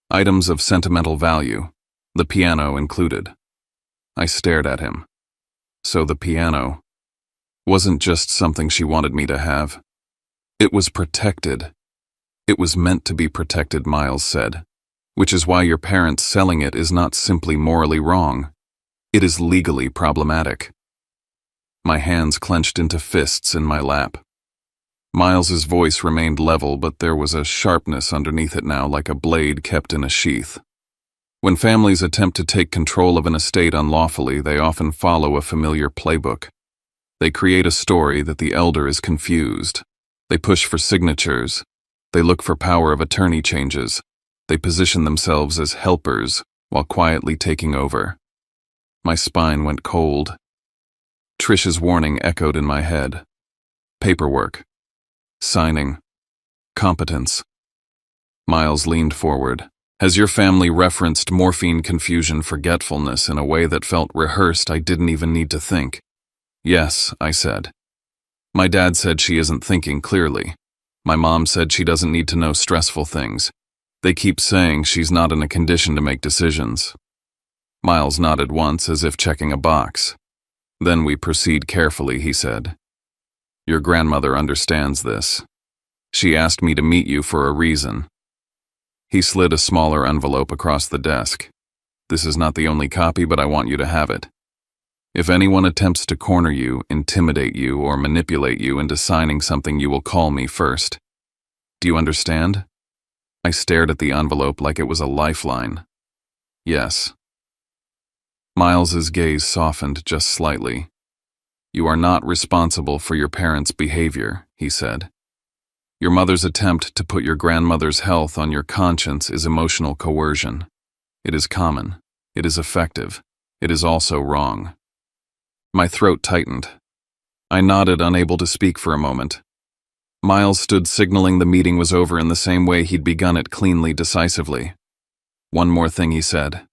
[SPEAKER 1] items of sentimental value, the piano included. I stared at him. So the piano wasn't just something she wanted me to have. It was protected. It was meant to be protected, Miles said, which is why your parents selling it is not simply morally wrong. It is legally problematic. My hands clenched into fists in my lap. Miles's voice remained level, but there was a sharpness underneath it now, like a blade kept in a sheath. When families attempt to take control of an estate unlawfully, they often follow a familiar playbook. They create a story that the elder is confused. They push for signatures. They look for power of attorney changes. They position themselves as helpers while quietly taking over. My spine went cold. Trish's warning echoed in my head. Paperwork. Signing. Competence. Miles leaned forward. Has your family referenced morphine confusion forgetfulness in a way that felt rehearsed? I didn't even need to think. Yes, I said. My dad said she isn't thinking clearly. My mom said she doesn't need to know stressful things. They keep saying she's not in a condition to make decisions. Miles nodded once as if checking a box. Then we proceed carefully, he said. Your grandmother understands this. She asked me to meet you for a reason. He slid a smaller envelope across the desk. This is not the only copy, but I want you to have it. If anyone attempts to corner you, intimidate you, or manipulate you into signing something, you will call me first. Do you understand? I stared at the envelope like it was a lifeline. Yes. Miles's gaze softened just slightly. You are not responsible for your parents' behavior, he said. Your mother's attempt to put your grandmother's health on your conscience is emotional coercion. It is common. It is effective. It is also wrong. My throat tightened. I nodded, unable to speak for a moment. Miles stood signaling the meeting was over in the same way he'd begun it, cleanly, decisively. One more thing, he said.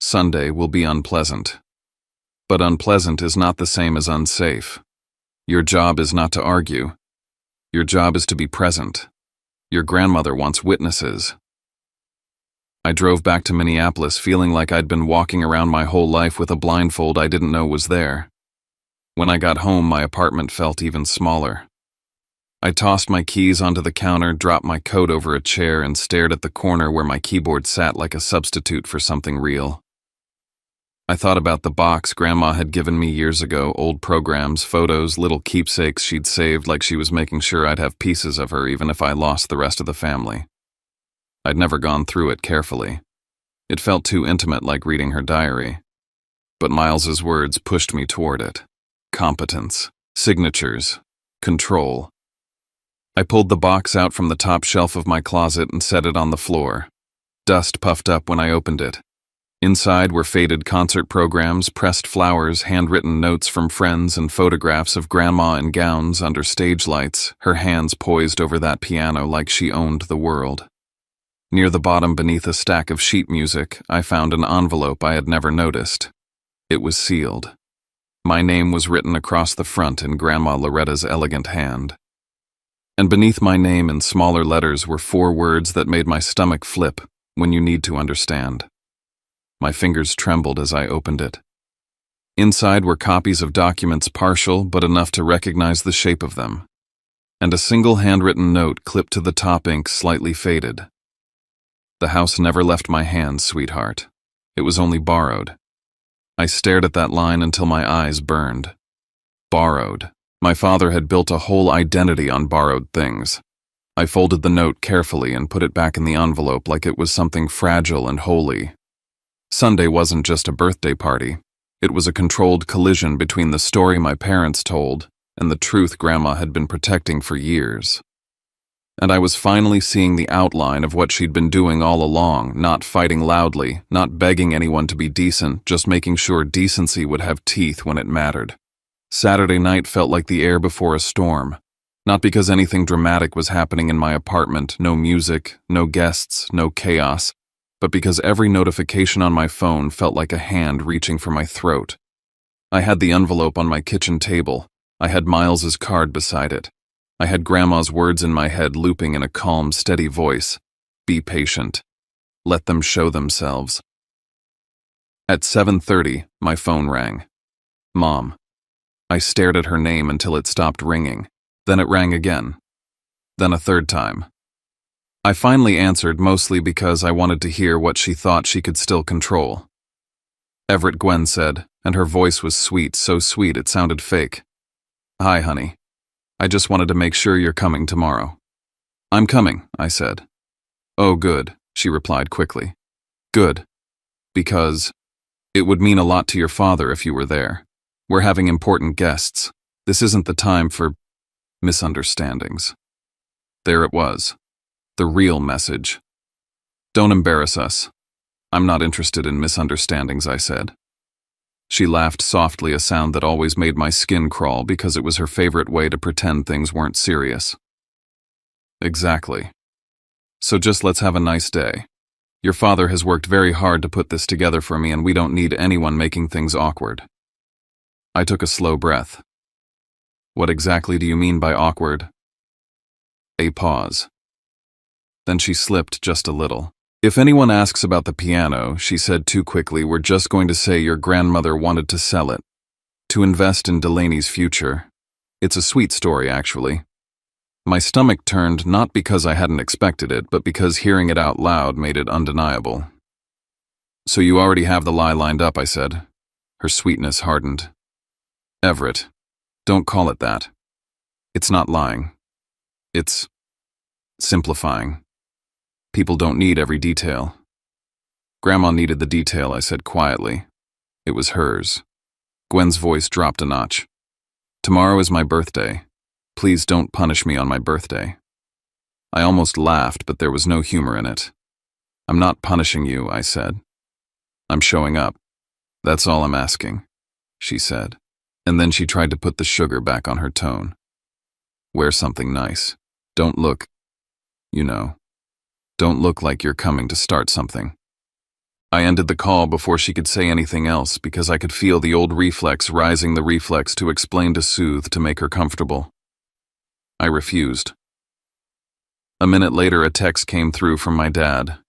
[SPEAKER 1] Sunday will be unpleasant. But unpleasant is not the same as unsafe. Your job is not to argue. Your job is to be present. Your grandmother wants witnesses. I drove back to Minneapolis feeling like I'd been walking around my whole life with a blindfold I didn't know was there. When I got home, my apartment felt even smaller. I tossed my keys onto the counter, dropped my coat over a chair, and stared at the corner where my keyboard sat like a substitute for something real. I thought about the box Grandma had given me years ago, old programs, photos, little keepsakes she'd saved, like she was making sure I'd have pieces of her even if I lost the rest of the family. I'd never gone through it carefully. It felt too intimate, like reading her diary. But Miles's words pushed me toward it. Competence, signatures, control. I pulled the box out from the top shelf of my closet and set it on the floor. Dust puffed up when I opened it. Inside were faded concert programs, pressed flowers, handwritten notes from friends, and photographs of Grandma in gowns under stage lights, her hands poised over that piano like she owned the world. Near the bottom, beneath a stack of sheet music, I found an envelope I had never noticed. It was sealed. My name was written across the front in Grandma Loretta's elegant hand. And beneath my name in smaller letters were 4 words that made my stomach flip: when you need to understand. My fingers trembled as I opened it. Inside were copies of documents, partial but enough to recognize the shape of them, and a single handwritten note clipped to the top, ink slightly faded. The house never left my hands, sweetheart. It was only borrowed. I stared at that line until my eyes burned. Borrowed. My father had built a whole identity on borrowed things. I folded the note carefully and put it back in the envelope like it was something fragile and holy. Sunday wasn't just a birthday party. It was a controlled collision between the story my parents told and the truth Grandma had been protecting for years. And I was finally seeing the outline of what she'd been doing all along, not fighting loudly, not begging anyone to be decent, just making sure decency would have teeth when it mattered. Saturday night felt like the air before a storm. Not because anything dramatic was happening in my apartment, no music, no guests, no chaos, but because every notification on my phone felt like a hand reaching for my throat. I had the envelope on my kitchen table. I had Miles's card beside it. I had Grandma's words in my head looping in a calm, steady voice. Be patient. Let them show themselves. At 7:30, my phone rang. Mom. I stared at her name until it stopped ringing. Then it rang again. Then a third time. I finally answered, mostly because I wanted to hear what she thought she could still control. Everett, Gwen said, and her voice was sweet, so sweet it sounded fake. Hi, honey. I just wanted to make sure you're coming tomorrow. I'm coming, I said. Oh, good, she replied quickly. Good. Because it would mean a lot to your father if you were there. We're having important guests. This isn't the time for misunderstandings. There it was. The real message. Don't embarrass us. I'm not interested in misunderstandings, I said. She laughed softly, a sound that always made my skin crawl because it was her favorite way to pretend things weren't serious. Exactly. So just let's have a nice day. Your father has worked very hard to put this together for me, and we don't need anyone making things awkward. I took a slow breath. What exactly do you mean by awkward? A pause. Then she slipped just a little. If anyone asks about the piano, she said too quickly, we're just going to say your grandmother wanted to sell it. To invest in Delaney's future. It's a sweet story, actually. My stomach turned, not because I hadn't expected it, but because hearing it out loud made it undeniable. So you already have the lie lined up, I said. Her sweetness hardened. Everett, don't call it that. It's not lying. It's simplifying. People don't need every detail. Grandma needed the detail, I said quietly. It was hers. Gwen's voice dropped a notch. Tomorrow is my birthday. Please don't punish me on my birthday. I almost laughed, but there was no humor in it. I'm not punishing you, I said. I'm showing up. That's all I'm asking, she said. And then she tried to put the sugar back on her tone. Wear something nice. Don't look, don't look like you're coming to start something. I ended the call before she could say anything else because I could feel the old reflex rising, the reflex to explain, to soothe, to make her comfortable. I refused. A minute later, a text came through from my dad.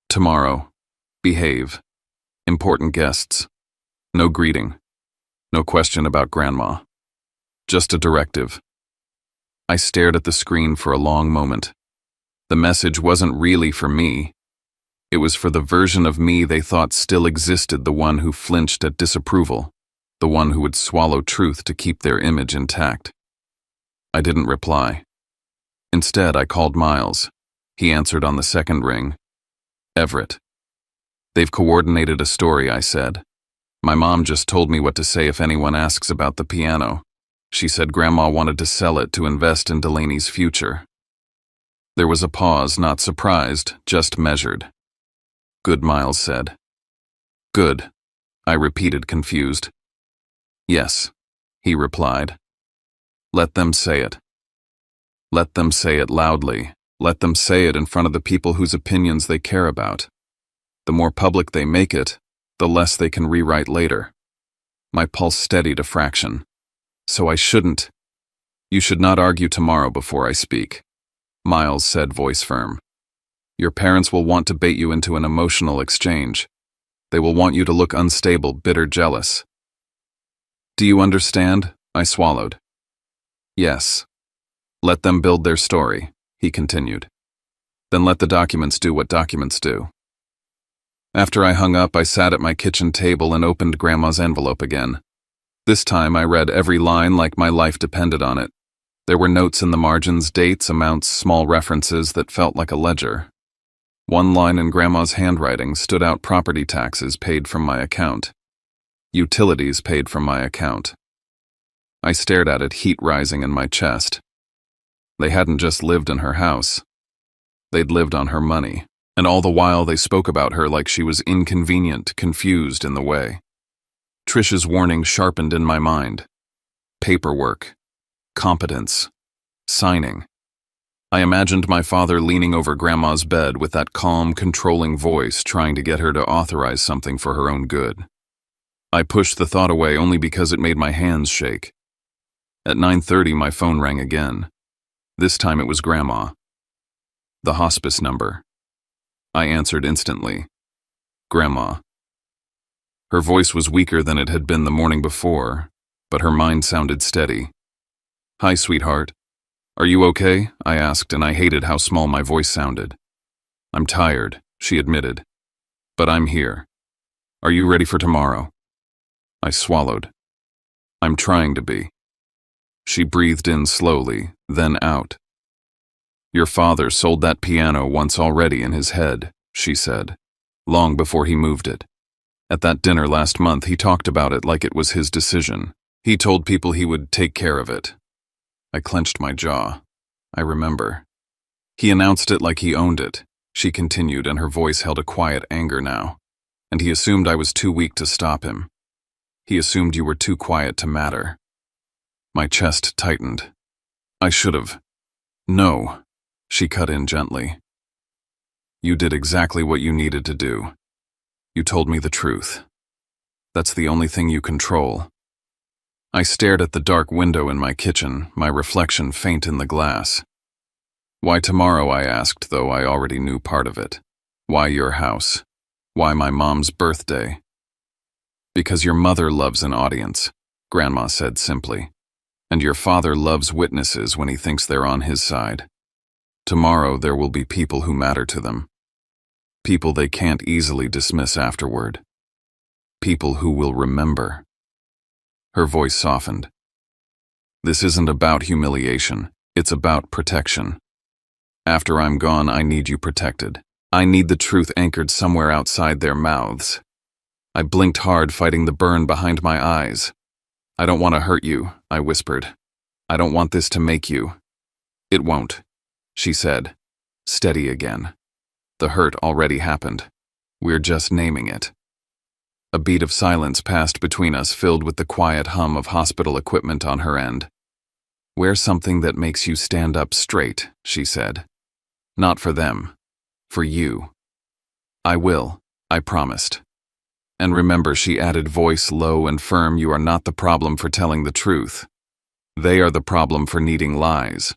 [SPEAKER 1] Tomorrow. Behave. Important guests. No greeting. No question about Grandma. Just a directive. I stared at the screen for a long moment. The message wasn't really for me. It was for the version of me they thought still existed, the one who flinched at disapproval, the one who would swallow truth to keep their image intact. I didn't reply. Instead, I called Miles. He answered on the second ring. Everett. They've coordinated a story, I said. My mom just told me what to say if anyone asks about the piano. She said Grandma wanted to sell it to invest in Delaney's future. There was a pause, not surprised, just measured. Good, Miles said. Good, I repeated, confused. Yes, he replied. Let them say it. Let them say it loudly. Let them say it in front of the people whose opinions they care about. The more public they make it, the less they can rewrite later. My pulse steadied a fraction. So I shouldn't. You should not argue tomorrow before I speak, Miles said, voice firm. Your parents will want to bait you into an emotional exchange. They will want you to look unstable, bitter, jealous. Do you understand? I swallowed. Yes. Let them build their story, he continued. Then let the documents do what documents do. After I hung up, I sat at my kitchen table and opened Grandma's envelope again. This time I read every line like my life depended on it. There were notes in the margins, dates, amounts, small references that felt like a ledger. One line in Grandma's handwriting stood out: property taxes paid from my account. Utilities paid from my account. I stared at it, heat rising in my chest. They hadn't just lived in her house. They'd lived on her money, and all the while they spoke about her like she was inconvenient, confused in the way. Trish's warning sharpened in my mind. paperwork, competence, signing. I imagined my father leaning over Grandma's bed with that calm, controlling voice trying to get her to authorize something for her own good. I pushed the thought away only because it made my hands shake. At 9:30, my phone rang again. This time it was Grandma. The hospice number. I answered instantly. Grandma. Her voice was weaker than it had been the morning before, but her mind sounded steady. "Hi, sweetheart. Are you okay?" I asked, and I hated how small my voice sounded. "I'm tired," she admitted. "But I'm here. Are you ready for tomorrow?" I swallowed. "I'm trying to be." She breathed in slowly, then out. "Your father sold that piano once already in his head," she said, "long before he moved it. At that dinner last month, he talked about it like it was his decision. He told people he would take care of it." I clenched my jaw. I remember. "He announced it like he owned it," she continued, and her voice held a quiet anger now. "And he assumed I was too weak to stop him. He assumed you were too quiet to matter." My chest tightened. "I should have." "No," she cut in gently. "You did exactly what you needed to do. You told me the truth. That's the only thing you control." I stared at the dark window in my kitchen, my reflection faint in the glass. "Why tomorrow?" I asked, though I already knew part of it. "Why your house? Why my mom's birthday?" "Because your mother loves an audience," Grandma said simply. "And your father loves witnesses when he thinks they're on his side. Tomorrow there will be people who matter to them. People they can't easily dismiss afterward. People who will remember." Her voice softened. "This isn't about humiliation. It's about protection. After I'm gone, I need you protected. I need the truth anchored somewhere outside their mouths." I blinked hard, fighting the burn behind my eyes. "I don't want to hurt you," I whispered. "I don't want this to make you." "It won't," she said, steady again. "The hurt already happened. We're just naming it." A beat of silence passed between us, filled with the quiet hum of hospital equipment on her end. "Wear something that makes you stand up straight," she said. "Not for them. For you." "I will," I promised. "And remember," she added, voice low and firm, "you are not the problem for telling the truth. They are the problem for needing lies."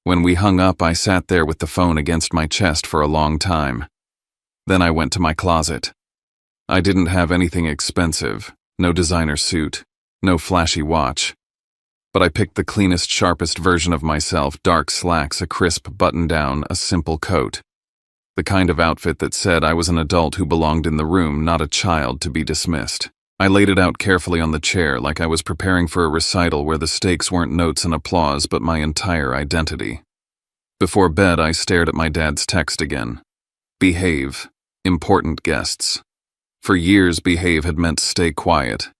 [SPEAKER 1] When we hung up, I sat there with the phone against my chest for a long time. Then I went to my closet. I didn't have anything expensive, no designer suit, no flashy watch. But I picked the cleanest, sharpest version of myself, dark slacks, a crisp button-down, a simple coat. The kind of outfit that said I was an adult who belonged in the room, not a child to be dismissed. I laid it out carefully on the chair like I was preparing for a recital where the stakes weren't notes and applause but my entire identity. Before bed, I stared at my dad's text again. Behave. Important guests. For years, behave had meant stay quiet.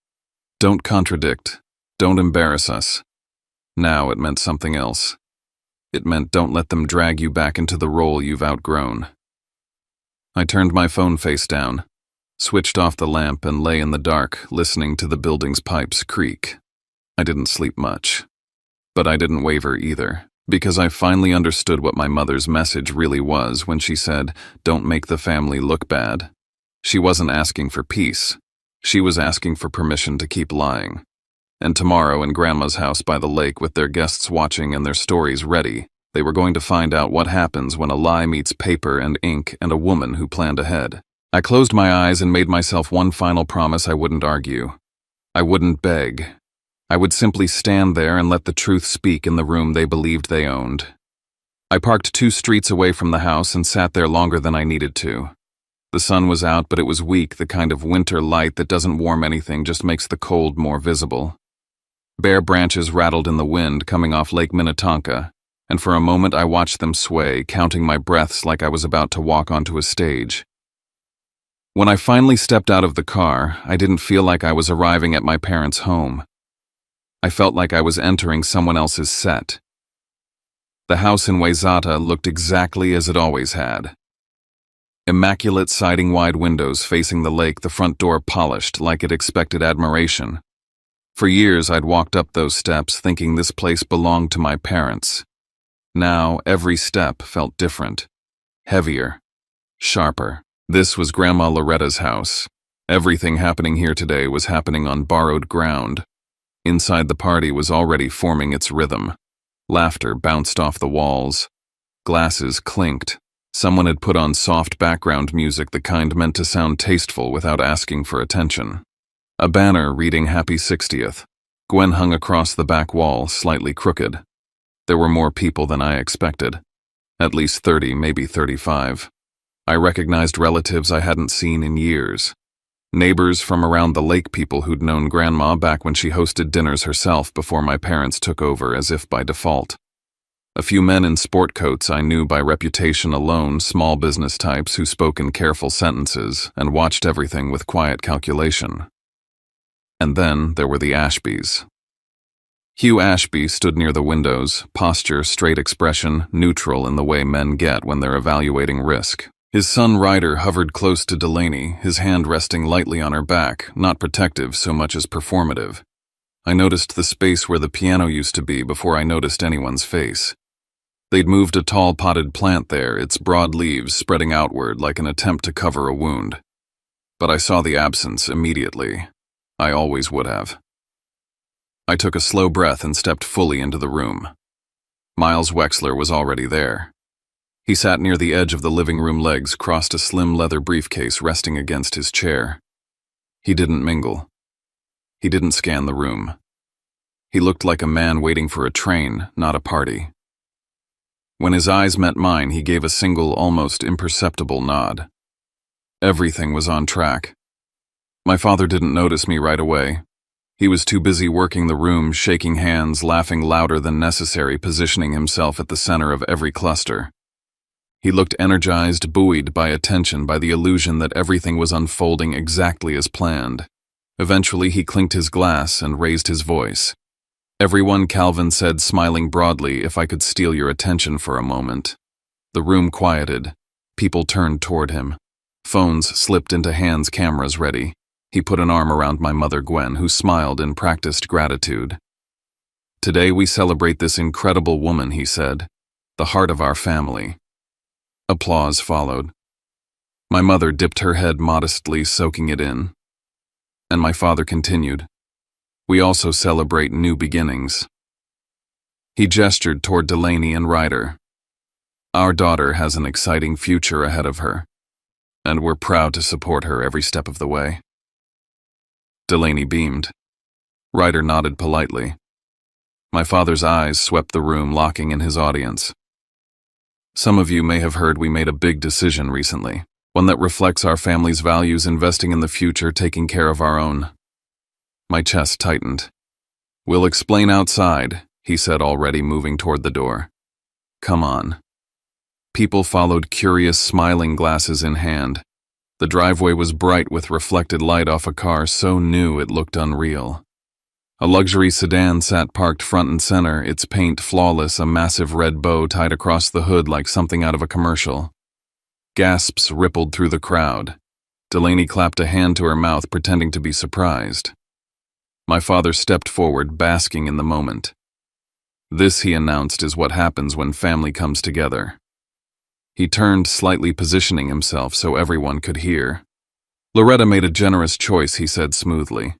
[SPEAKER 1] Don't contradict. Don't embarrass us. Now it meant something else. It meant don't let them drag you back into the role you've outgrown. I turned my phone face down, switched off the lamp, and lay in the dark, listening to the building's pipes creak. I didn't sleep much. But I didn't waver either, because I finally understood what my mother's message really was when she said, "Don't make the family look bad." She wasn't asking for peace. She was asking for permission to keep lying. And tomorrow, in Grandma's house by the lake, with their guests watching and their stories ready, they were going to find out what happens when a lie meets paper and ink and a woman who planned ahead. I closed my eyes and made myself one final promise: I wouldn't argue. I wouldn't beg. I would simply stand there and let the truth speak in the room they believed they owned. I parked 2 streets away from the house and sat there longer than I needed to. The sun was out, but it was weak, the kind of winter light that doesn't warm anything, just makes the cold more visible. Bare branches rattled in the wind coming off Lake Minnetonka, and for a moment I watched them sway, counting my breaths like I was about to walk onto a stage. When I finally stepped out of the car, I didn't feel like I was arriving at my parents' home. I felt like I was entering someone else's set. The house in Wayzata looked exactly as it always had. Immaculate siding wide windows facing the lake, the front door polished like it expected admiration. For years, I'd walked up those steps thinking this place belonged to my parents. Now, every step felt different. Heavier. Sharper. This was Grandma Loretta's house. Everything happening here today was happening on borrowed ground. Inside the party was already forming its rhythm. Laughter bounced off the walls. Glasses clinked. Someone had put on soft background music, the kind meant to sound tasteful without asking for attention. A banner reading Happy 60th. Gwen hung across the back wall, slightly crooked. There were more people than I expected. At least 30, maybe 35. I recognized relatives I hadn't seen in years. Neighbors from around the lake, people who'd known Grandma back when she hosted dinners herself before my parents took over, as if by default. A few men in sport coats I knew by reputation alone, small business types who spoke in careful sentences and watched everything with quiet calculation. And then there were the Ashbys. Hugh Ashby stood near the windows, posture, straight expression, neutral in the way men get when they're evaluating risk. His son Ryder hovered close to Delaney, his hand resting lightly on her back, not protective so much as performative. I noticed the space where the piano used to be before I noticed anyone's face. They'd moved a tall potted plant there, its broad leaves spreading outward like an attempt to cover a wound. But I saw the absence immediately. I always would have. I took a slow breath and stepped fully into the room. Miles Wexler was already there. He sat near the edge of the living room, legs crossed, a slim leather briefcase resting against his chair. He didn't mingle. He didn't scan the room. He looked like a man waiting for a train, not a party. When his eyes met mine, he gave a single, almost imperceptible nod. Everything was on track. My father didn't notice me right away. He was too busy working the room, shaking hands, laughing louder than necessary, positioning himself at the center of every cluster. He looked energized, buoyed by attention, by the illusion that everything was unfolding exactly as planned. Eventually, he clinked his glass and raised his voice. "Everyone," Calvin said, smiling broadly, "if I could steal your attention for a moment." The room quieted. People turned toward him. Phones slipped into hands, cameras ready. He put an arm around my mother, Gwen, who smiled in practiced gratitude. "Today we celebrate this incredible woman," he said, "the heart of our family." Applause followed. My mother dipped her head modestly, soaking it in. And my father continued, "We also celebrate new beginnings." He gestured toward Delaney and Ryder. "Our daughter has an exciting future ahead of her, and we're proud to support her every step of the way." Delaney beamed. Ryder nodded politely. My father's eyes swept the room, locking in his audience. "Some of you may have heard we made a big decision recently, one that reflects our family's values, investing in the future, taking care of our own." My chest tightened. "We'll explain outside," he said, already moving toward the door. "Come on." People followed, curious, smiling, glasses in hand. The driveway was bright with reflected light off a car so new it looked unreal. A luxury sedan sat parked front and center, its paint flawless, a massive red bow tied across the hood like something out of a commercial. Gasps rippled through the crowd. Delaney clapped a hand to her mouth, pretending to be surprised. My father stepped forward, basking in the moment. "This," he announced, "is what happens when family comes together." He turned, slightly positioning himself so everyone could hear. "Loretta made a generous choice," he said smoothly.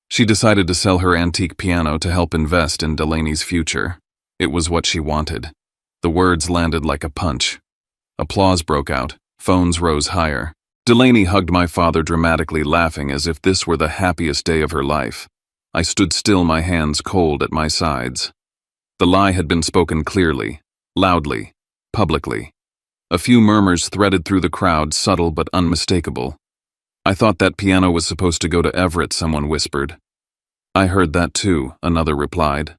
[SPEAKER 1] "She decided to sell her antique piano to help invest in Delaney's future. It was what she wanted." The words landed like a punch. Applause broke out. Phones rose higher. Delaney hugged my father, dramatically laughing as if this were the happiest day of her life. I stood still, my hands cold at my sides. The lie had been spoken clearly, loudly, publicly. A few murmurs threaded through the crowd, subtle but unmistakable. "I thought that piano was supposed to go to Everett," someone whispered. "I heard that too," another replied.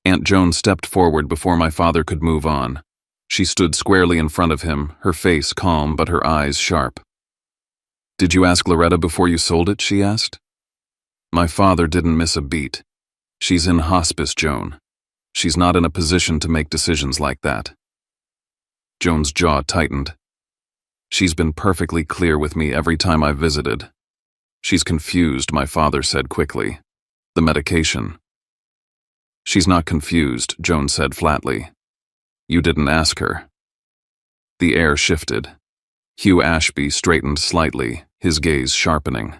[SPEAKER 1] Aunt Joan stepped forward before my father could move on. She stood squarely in front of him, her face calm but her eyes sharp. "Did you ask Loretta before you sold it?" she asked. My father didn't miss a beat. "She's in hospice, Joan. She's not in a position to make decisions like that." Joan's jaw tightened. "She's been perfectly clear with me every time I've visited." "She's confused," my father said quickly. The medication. She's not confused, Joan said flatly. You didn't ask her. The air shifted. Hugh Ashby straightened slightly, his gaze sharpening.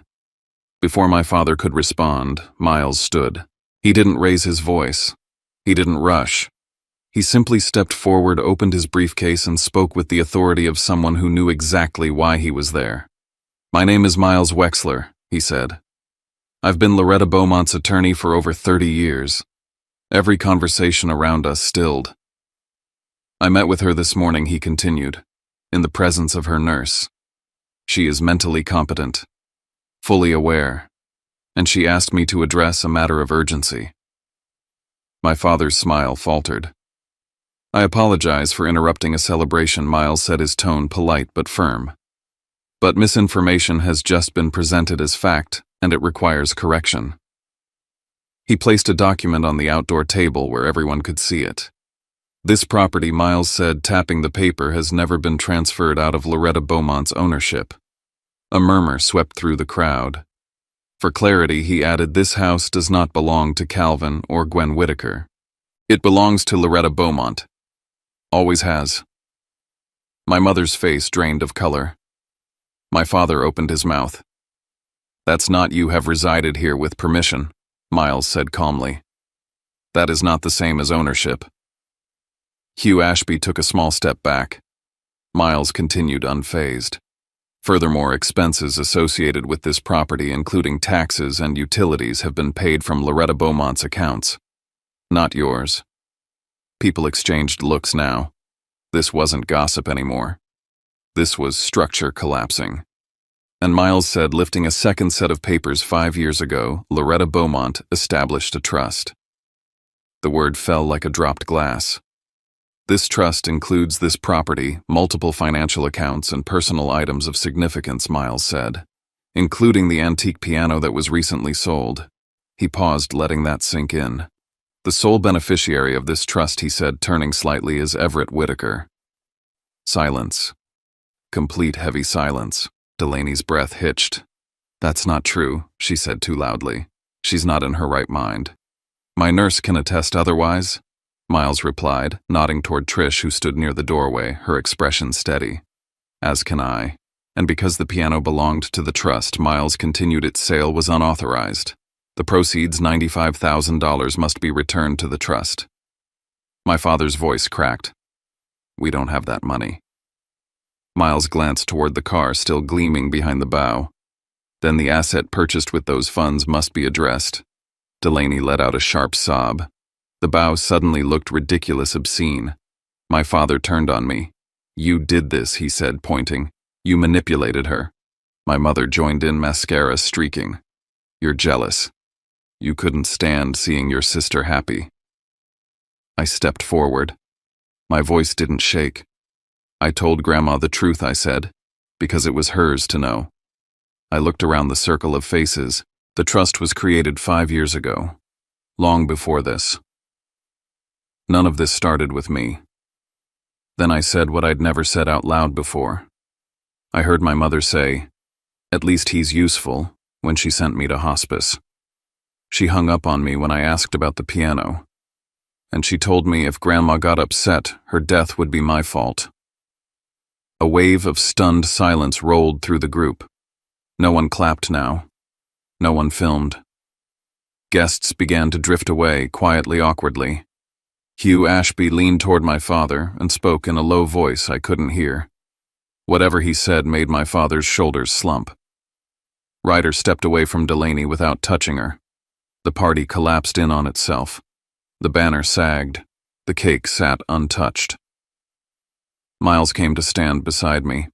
[SPEAKER 1] Before my father could respond, Miles stood. He didn't raise his voice. He didn't rush. He simply stepped forward, opened his briefcase, and spoke with the authority of someone who knew exactly why he was there. My name is Miles Wexler, he said. I've been Loretta Beaumont's attorney for over 30 years. Every conversation around us stilled. I met with her this morning, he continued, in the presence of her nurse. She is mentally competent, fully aware, and she asked me to address a matter of urgency. My father's smile faltered. I apologize for interrupting a celebration, Miles said, his tone polite but firm. But misinformation has just been presented as fact, and it requires correction. He placed a document on the outdoor table where everyone could see it. This property, Miles said, tapping the paper, has never been transferred out of Loretta Beaumont's ownership. A murmur swept through the crowd. For clarity, he added, this house does not belong to Calvin or Gwen Whitaker. It belongs to Loretta Beaumont. Always has. My mother's face drained of color. My father opened his mouth. That's not you have resided here with permission, Miles said calmly. That is not the same as ownership. Hugh Ashby took a small step back. Miles continued unfazed. Furthermore, expenses associated with this property, including taxes and utilities, have been paid from Loretta Beaumont's accounts. Not yours. People exchanged looks now. This wasn't gossip anymore. This was structure collapsing. And Miles said, lifting a second set of papers, 5 years ago, Loretta Beaumont established a trust. The word fell like a dropped glass. This trust includes this property, multiple financial accounts, and personal items of significance, Miles said, including the antique piano that was recently sold. He paused, letting that sink in. The sole beneficiary of this trust, he said, turning slightly, is Everett Whitaker. Silence. Complete heavy silence. Delaney's breath hitched. That's not true, she said too loudly. She's not in her right mind. My nurse can attest otherwise, Miles replied, nodding toward Trish, who stood near the doorway, her expression steady. As can I. And because the piano belonged to the trust, Miles continued, its sale was unauthorized. The proceeds, $95,000, must be returned to the trust. My father's voice cracked. We don't have that money. Miles glanced toward the car, still gleaming behind the bow. Then the asset purchased with those funds must be addressed. Delaney let out a sharp sob. The bow suddenly looked ridiculous, obscene. My father turned on me. You did this, he said, pointing. You manipulated her. My mother joined in, mascara streaking. You're jealous. You couldn't stand seeing your sister happy. I stepped forward. My voice didn't shake. I told Grandma the truth, I said, because it was hers to know. I looked around the circle of faces. The trust was created 5 years ago, long before this. None of this started with me. Then I said what I'd never said out loud before. I heard my mother say, "At least he's useful," when she sent me to hospice. She hung up on me when I asked about the piano, and she told me if Grandma got upset, her death would be my fault. A wave of stunned silence rolled through the group. No one clapped now. No one filmed. Guests began to drift away, quietly, awkwardly. Hugh Ashby leaned toward my father and spoke in a low voice I couldn't hear. Whatever he said made my father's shoulders slump. Ryder stepped away from Delaney without touching her. The party collapsed in on itself. The banner sagged. The cake sat untouched. Miles came to stand beside me.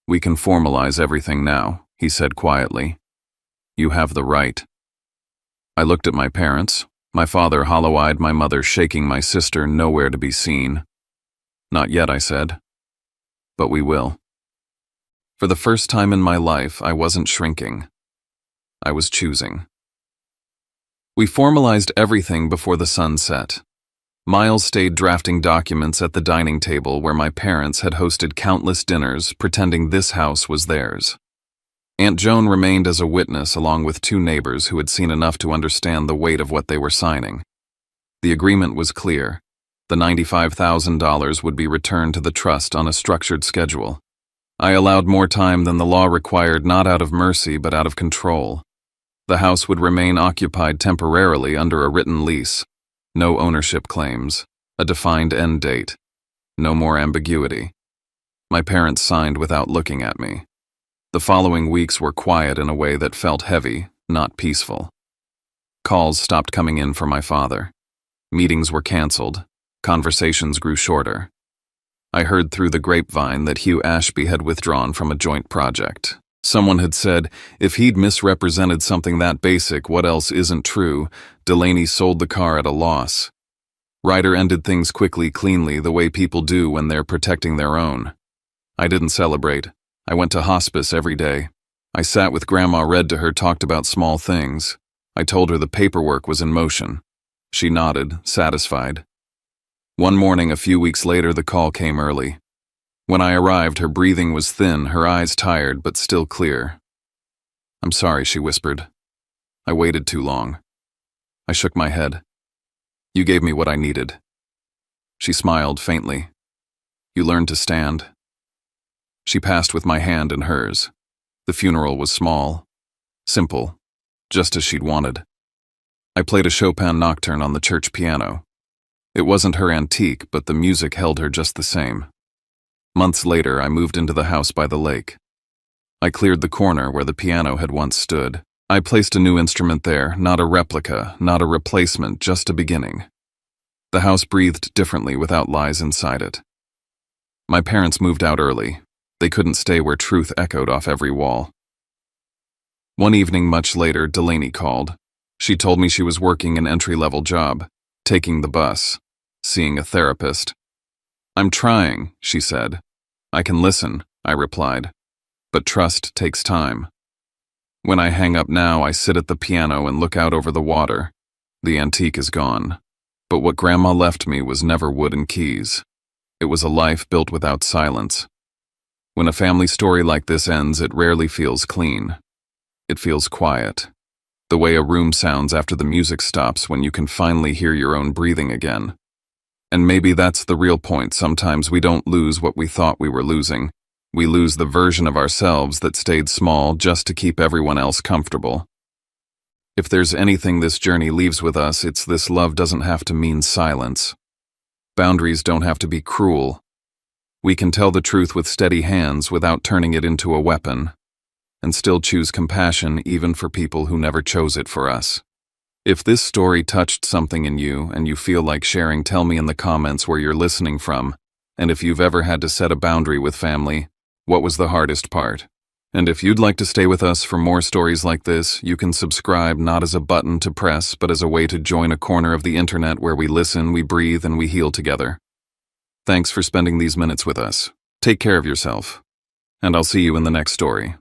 [SPEAKER 1] We can formalize everything now, he said quietly. You have the right. I looked at my parents, my father hollow-eyed, my mother shaking, my sister nowhere to be seen. Not yet, I said. But we will. For the first time in my life, I wasn't shrinking. I was choosing. We formalized everything before the sun set. Miles stayed drafting documents at the dining table where my parents had hosted countless dinners, pretending this house was theirs. Aunt Joan remained as a witness along with two neighbors who had seen enough to understand the weight of what they were signing. The agreement was clear. The $95,000 would be returned to the trust on a structured schedule. I allowed more time than the law required, not out of mercy but out of control. The house would remain occupied temporarily under a written lease. No ownership claims. A defined end date. No more ambiguity. My parents signed without looking at me. The following weeks were quiet in a way that felt heavy, not peaceful. Calls stopped coming in for my father. Meetings were canceled. Conversations grew shorter. I heard through the grapevine that Hugh Ashby had withdrawn from a joint project. Someone had said, if he'd misrepresented something that basic, what else isn't true? Delaney sold the car at a loss. Ryder ended things quickly, cleanly, the way people do when they're protecting their own. I didn't celebrate. I went to hospice every day. I sat with Grandma, read to her, talked about small things. I told her the paperwork was in motion. She nodded, satisfied. One morning, a few weeks later, the call came early. When I arrived, her breathing was thin, her eyes tired but still clear. "I'm sorry," she whispered. "I waited too long." I shook my head. "You gave me what I needed." She smiled faintly. "You learned to stand." She passed with my hand in hers. The funeral was small, simple, just as she'd wanted. I played a Chopin nocturne on the church piano. It wasn't her antique, but the music held her just the same. Months later, I moved into the house by the lake. I cleared the corner where the piano had once stood. I placed a new instrument there, not a replica, not a replacement, just a beginning. The house breathed differently without lies inside it. My parents moved out early. They couldn't stay where truth echoed off every wall. One evening much later, Delaney called. She told me she was working an entry-level job, taking the bus, seeing a therapist. "I'm trying," she said. "I can listen," I replied. "But trust takes time." When I hang up now, I sit at the piano and look out over the water. The antique is gone. But what Grandma left me was never wood and keys. It was a life built without silence. When a family story like this ends, it rarely feels clean. It feels quiet. The way a room sounds after the music stops when you can finally hear your own breathing again. And maybe that's the real point. Sometimes we don't lose what we thought we were losing. We lose the version of ourselves that stayed small just to keep everyone else comfortable. If there's anything this journey leaves with us, it's this: love doesn't have to mean silence. Boundaries don't have to be cruel. We can tell the truth with steady hands without turning it into a weapon, and still choose compassion even for people who never chose it for us. If this story touched something in you and you feel like sharing, tell me in the comments where you're listening from. And if you've ever had to set a boundary with family, what was the hardest part? And if you'd like to stay with us for more stories like this, you can subscribe, not as a button to press, but as a way to join a corner of the internet where we listen, we breathe, and we heal together. Thanks for spending these minutes with us. Take care of yourself, and I'll see you in the next story.